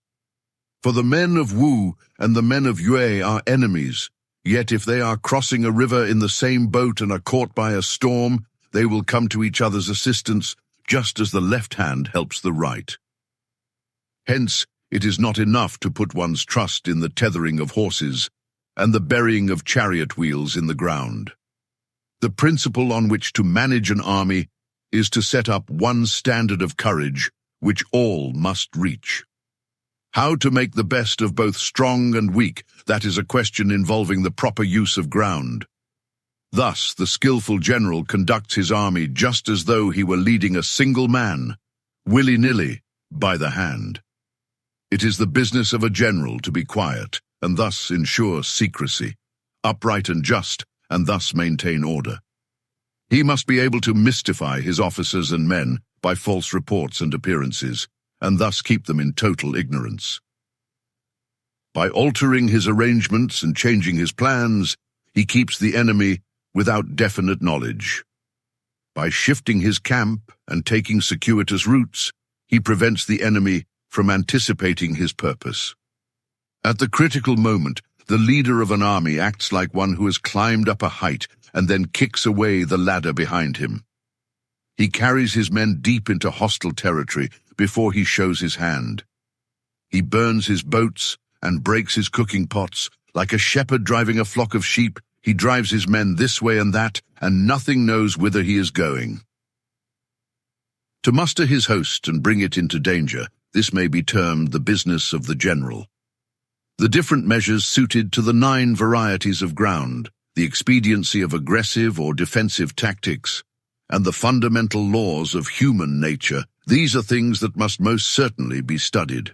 For the men of Wu and the men of Yue are enemies, yet if they are crossing a river in the same boat and are caught by a storm, they will come to each other's assistance, just as the left hand helps the right. Hence, it is not enough to put one's trust in the tethering of horses and the burying of chariot wheels in the ground. The principle on which to manage an army is to set up one standard of courage which all must reach. How to make the best of both strong and weak, that is a question involving the proper use of ground. Thus, the skillful general conducts his army just as though he were leading a single man, willy-nilly, by the hand. It is the business of a general to be quiet, and thus ensure secrecy, upright and just, and thus maintain order. He must be able to mystify his officers and men by false reports and appearances, and thus keep them in total ignorance. By altering his arrangements and changing his plans, he keeps the enemy without definite knowledge. By shifting his camp and taking circuitous routes, he prevents the enemy from anticipating his purpose. At the critical moment, the leader of an army acts like one who has climbed up a height and then kicks away the ladder behind him. He carries his men deep into hostile territory before he shows his hand. He burns his boats and breaks his cooking pots. Like a shepherd driving a flock of sheep, he drives his men this way and that, and nothing knows whither he is going. To muster his host and bring it into danger, this may be termed the business of the general. The different measures suited to the 9 varieties of ground, the expediency of aggressive or defensive tactics, and the fundamental laws of human nature, these are things that must most certainly be studied.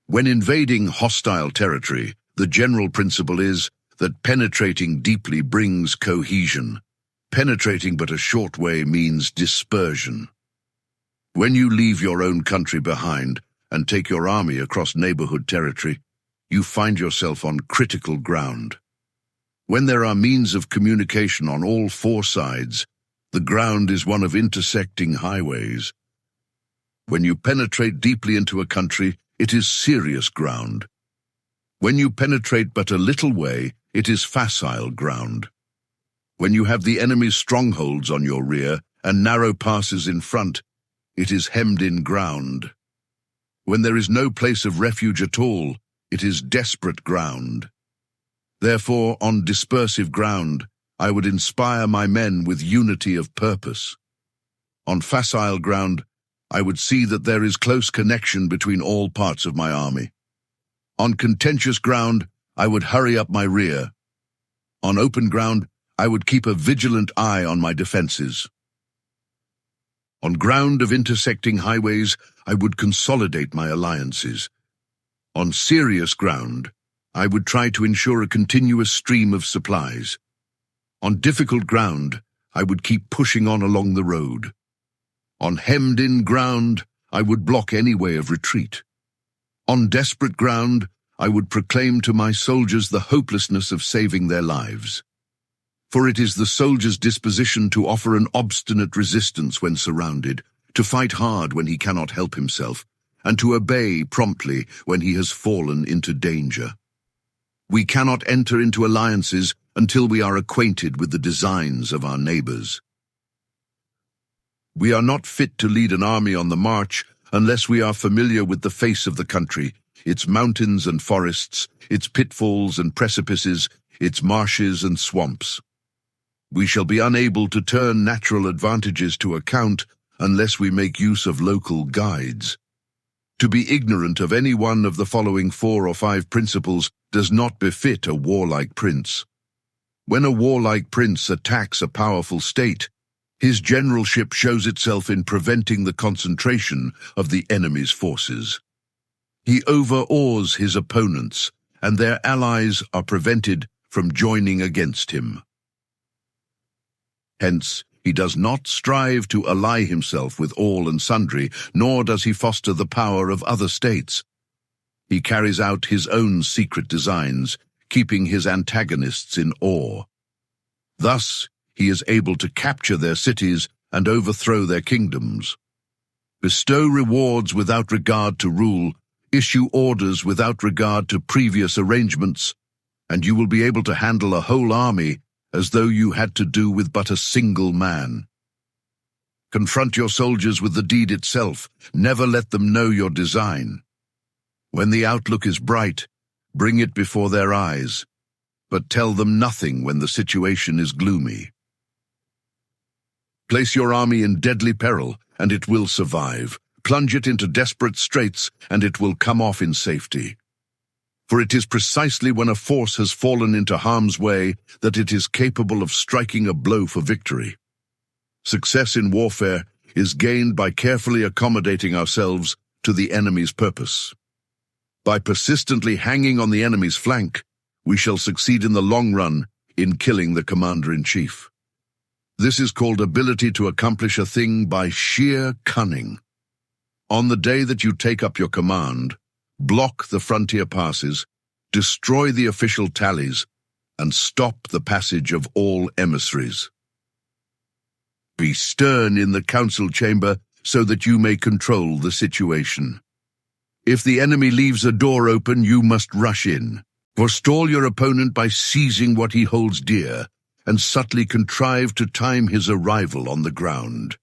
When invading hostile territory, the general principle is that penetrating deeply brings cohesion. Penetrating but a short way means dispersion. When you leave your own country behind and take your army across neighborhood territory, you find yourself on critical ground. When there are means of communication on all 4 sides, the ground is one of intersecting highways. When you penetrate deeply into a country, it is serious ground. When you penetrate but a little way, it is facile ground. When you have the enemy's strongholds on your rear and narrow passes in front, it is hemmed-in ground. When there is no place of refuge at all, it is desperate ground. Therefore, on dispersive ground, I would inspire my men with unity of purpose. On facile ground, I would see that there is close connection between all parts of my army. On contentious ground, I would hurry up my rear. On open ground, I would keep a vigilant eye on my defenses. On ground of intersecting highways, I would consolidate my alliances. On serious ground, I would try to ensure a continuous stream of supplies. On difficult ground, I would keep pushing on along the road. On hemmed-in ground, I would block any way of retreat. On desperate ground, I would proclaim to my soldiers the hopelessness of saving their lives. For it is the soldier's disposition to offer an obstinate resistance when surrounded, to fight hard when he cannot help himself, and to obey promptly when he has fallen into danger. We cannot enter into alliances until we are acquainted with the designs of our neighbors. We are not fit to lead an army on the march unless we are familiar with the face of the country, its mountains and forests, its pitfalls and precipices, its marshes and swamps. We shall be unable to turn natural advantages to account unless we make use of local guides. To be ignorant of any one of the following 4 or 5 principles does not befit a warlike prince. When a warlike prince attacks a powerful state, his generalship shows itself in preventing the concentration of the enemy's forces. He overawes his opponents, and their allies are prevented from joining against him. Hence, he does not strive to ally himself with all and sundry, nor does he foster the power of other states. He carries out his own secret designs, keeping his antagonists in awe. Thus, he is able to capture their cities and overthrow their kingdoms. Bestow rewards without regard to rule, issue orders without regard to previous arrangements, and you will be able to handle a whole army as though you had to do with but a single man. Confront your soldiers with the deed itself, never let them know your design. When the outlook is bright, bring it before their eyes, but tell them nothing when the situation is gloomy. Place your army in deadly peril, and it will survive. Plunge it into desperate straits, and it will come off in safety. For it is precisely when a force has fallen into harm's way that it is capable of striking a blow for victory. Success in warfare is gained by carefully accommodating ourselves to the enemy's purpose. By persistently hanging on the enemy's flank, we shall succeed in the long run in killing the commander-in-chief. This is called ability to accomplish a thing by sheer cunning. On the day that you take up your command, block the frontier passes, destroy the official tallies, and stop the passage of all emissaries. Be stern in the council chamber so that you may control the situation. If the enemy leaves a door open, you must rush in. Forestall your opponent by seizing what he holds dear, and subtly contrive to time his arrival on the ground.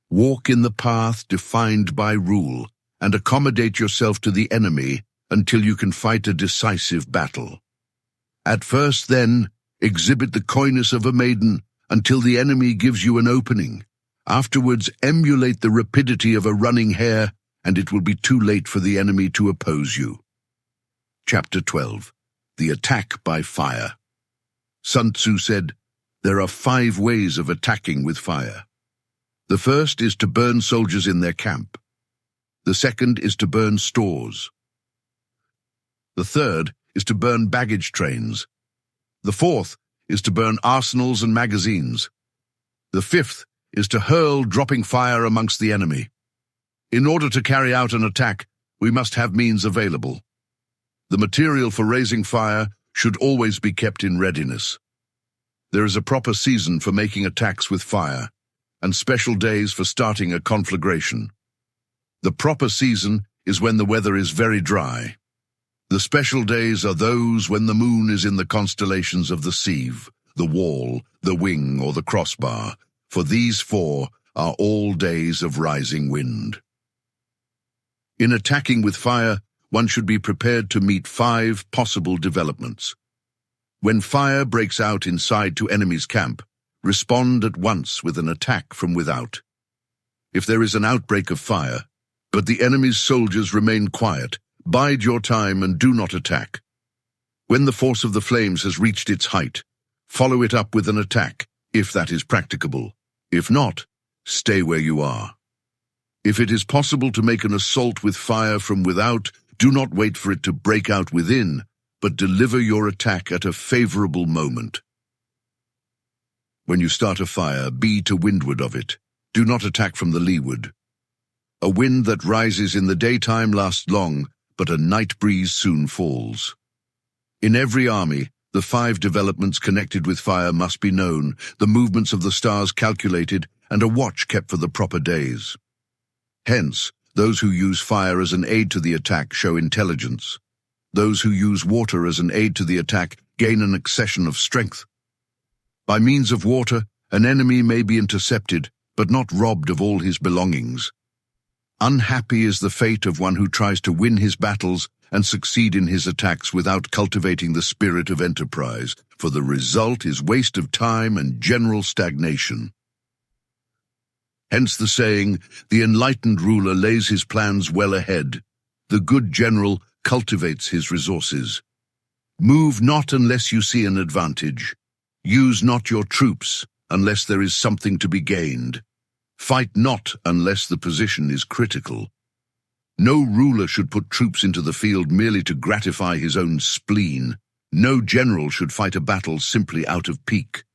Walk in the path defined by rule, and accommodate yourself to the enemy until you can fight a decisive battle. At first, then, exhibit the coyness of a maiden until the enemy gives you an opening. Afterwards, emulate the rapidity of a running hare, and it will be too late for the enemy to oppose you. Chapter 12. The Attack by Fire. Sun Tzu said, "There are 5 ways of attacking with fire. The first is to burn soldiers in their camp. The second is to burn stores. The third is to burn baggage trains. The fourth is to burn arsenals and magazines. The fifth is to hurl dropping fire amongst the enemy. In order to carry out an attack, we must have means available. The material for raising fire should always be kept in readiness. There is a proper season for making attacks with fire, and special days for starting a conflagration. The proper season is when the weather is very dry. The special days are those when the moon is in the constellations of the sieve, the wall, the wing, or the crossbar, for these 4 are all days of rising wind. In attacking with fire, one should be prepared to meet 5 possible developments. When fire breaks out inside to enemy's camp, respond at once with an attack from without. If there is an outbreak of fire, but the enemy's soldiers remain quiet, bide your time and do not attack. When the force of the flames has reached its height, follow it up with an attack, if that is practicable. If not, stay where you are. If it is possible to make an assault with fire from without, Do not wait for it to break out within, but deliver your attack at a favorable moment. When you start a fire, be to windward of it. Do not attack from the leeward. A wind that rises in the daytime lasts long, but a night breeze soon falls. In every army, the 5 developments connected with fire must be known, the movements of the stars calculated, and a watch kept for the proper days. Hence, those who use fire as an aid to the attack show intelligence. Those who use water as an aid to the attack gain an accession of strength. By means of water, an enemy may be intercepted, but not robbed of all his belongings. Unhappy is the fate of one who tries to win his battles and succeed in his attacks without cultivating the spirit of enterprise, for the result is waste of time and general stagnation. Hence the saying, the enlightened ruler lays his plans well ahead. The good general cultivates his resources. Move not unless you see an advantage. Use not your troops unless there is something to be gained. Fight not unless the position is critical. No ruler should put troops into the field merely to gratify his own spleen. No general should fight a battle simply out of pique.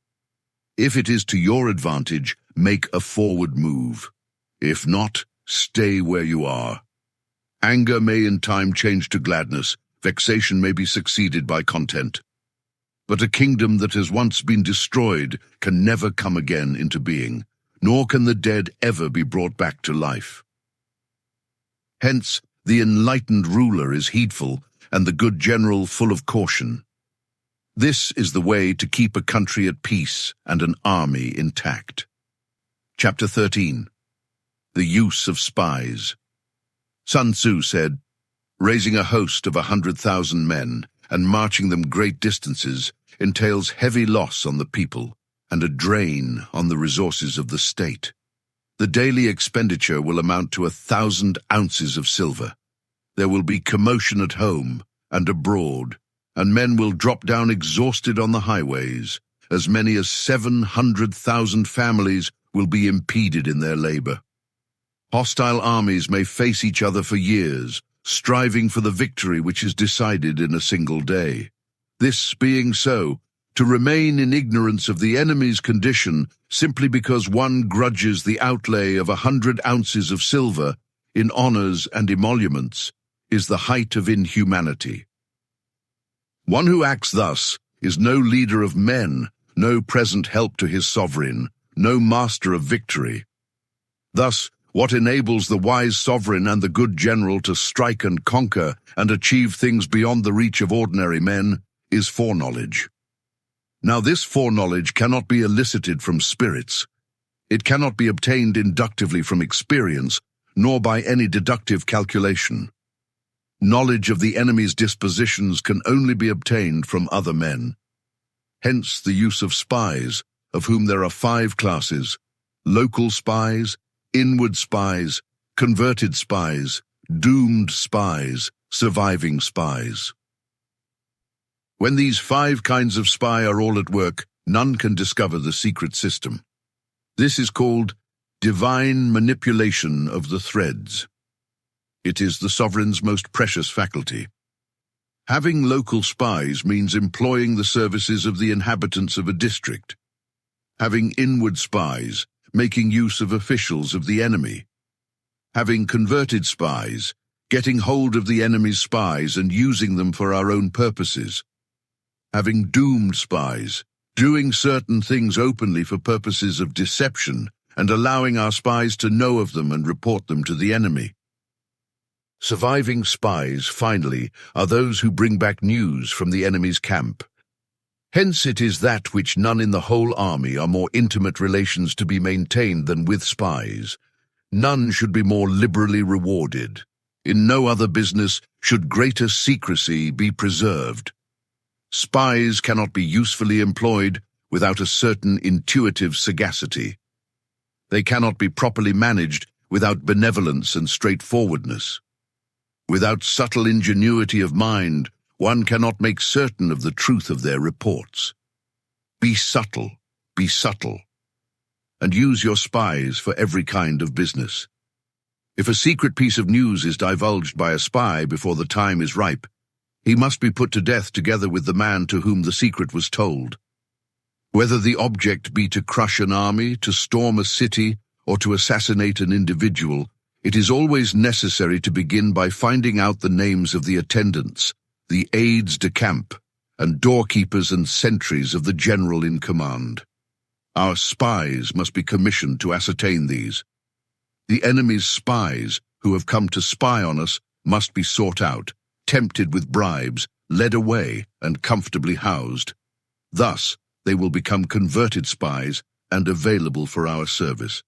If it is to your advantage, make a forward move. If not, stay where you are. Anger may in time change to gladness. Vexation may be succeeded by content. But a kingdom that has once been destroyed can never come again into being, nor can the dead ever be brought back to life. Hence, the enlightened ruler is heedful, and the good general full of caution. This is the way to keep a country at peace and an army intact. Chapter 13. The Use of Spies. Sun Tzu said, "Raising a host of 100,000 men and marching them great distances entails heavy loss on the people and a drain on the resources of the state. The daily expenditure will amount to 1,000 ounces of silver. There will be commotion at home and abroad, and men will drop down exhausted on the highways. As many as 700,000 families will be impeded in their labor. Hostile armies may face each other for years, striving for the victory which is decided in a single day. This being so, to remain in ignorance of the enemy's condition simply because one grudges the outlay of 100 ounces of silver in honors and emoluments is the height of inhumanity. One who acts thus is no leader of men, no present help to his sovereign, no master of victory. Thus, what enables the wise sovereign and the good general to strike and conquer and achieve things beyond the reach of ordinary men is foreknowledge. Now this foreknowledge cannot be elicited from spirits. It cannot be obtained inductively from experience, nor by any deductive calculation. Knowledge of the enemy's dispositions can only be obtained from other men. Hence the use of spies, of whom there are 5 classes: local spies, inward spies, converted spies, doomed spies, surviving spies. When these 5 kinds of spy are all at work, none can discover the secret system. This is called divine manipulation of the threads. It is the sovereign's most precious faculty. Having local spies means employing the services of the inhabitants of a district. Having inward spies, making use of officials of the enemy. Having converted spies, getting hold of the enemy's spies and using them for our own purposes. Having doomed spies, doing certain things openly for purposes of deception and allowing our spies to know of them and report them to the enemy. Surviving spies, finally, are those who bring back news from the enemy's camp. Hence it is that which none in the whole army are more intimate relations to be maintained than with spies. None should be more liberally rewarded. In no other business should greater secrecy be preserved. Spies cannot be usefully employed without a certain intuitive sagacity. They cannot be properly managed without benevolence and straightforwardness. Without subtle ingenuity of mind, one cannot make certain of the truth of their reports. Be subtle, and use your spies for every kind of business. If a secret piece of news is divulged by a spy before the time is ripe, he must be put to death together with the man to whom the secret was told. Whether the object be to crush an army, to storm a city, or to assassinate an individual, it is always necessary to begin by finding out the names of the attendants, the aides de camp, and doorkeepers and sentries of the general in command. Our spies must be commissioned to ascertain these. The enemy's spies who have come to spy on us must be sought out, tempted with bribes, led away, and comfortably housed. Thus, they will become converted spies and available for our service.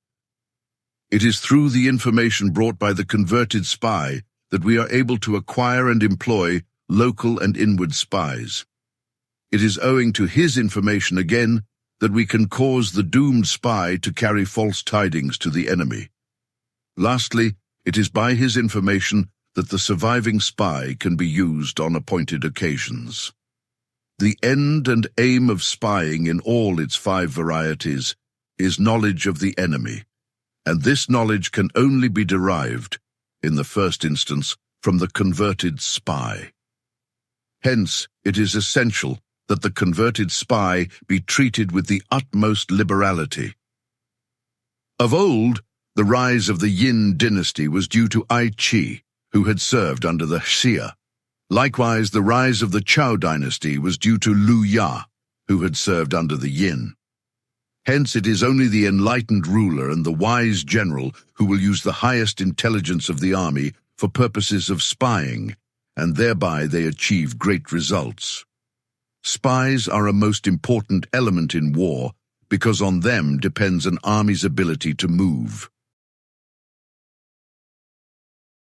It is through the information brought by the converted spy that we are able to acquire and employ local and inward spies. It is owing to his information again that we can cause the doomed spy to carry false tidings to the enemy. Lastly, it is by his information that the surviving spy can be used on appointed occasions. The end and aim of spying in all its 5 varieties is knowledge of the enemy, and this knowledge can only be derived, in the first instance, from the converted spy. Hence, it is essential that the converted spy be treated with the utmost liberality. Of old, the rise of the Yin dynasty was due to Ai Qi, who had served under the Xia. Likewise, the rise of the Zhou dynasty was due to Lu Ya, who had served under the Yin. Hence, it is only the enlightened ruler and the wise general who will use the highest intelligence of the army for purposes of spying, and thereby they achieve great results. Spies are a most important element in war because on them depends an army's ability to move.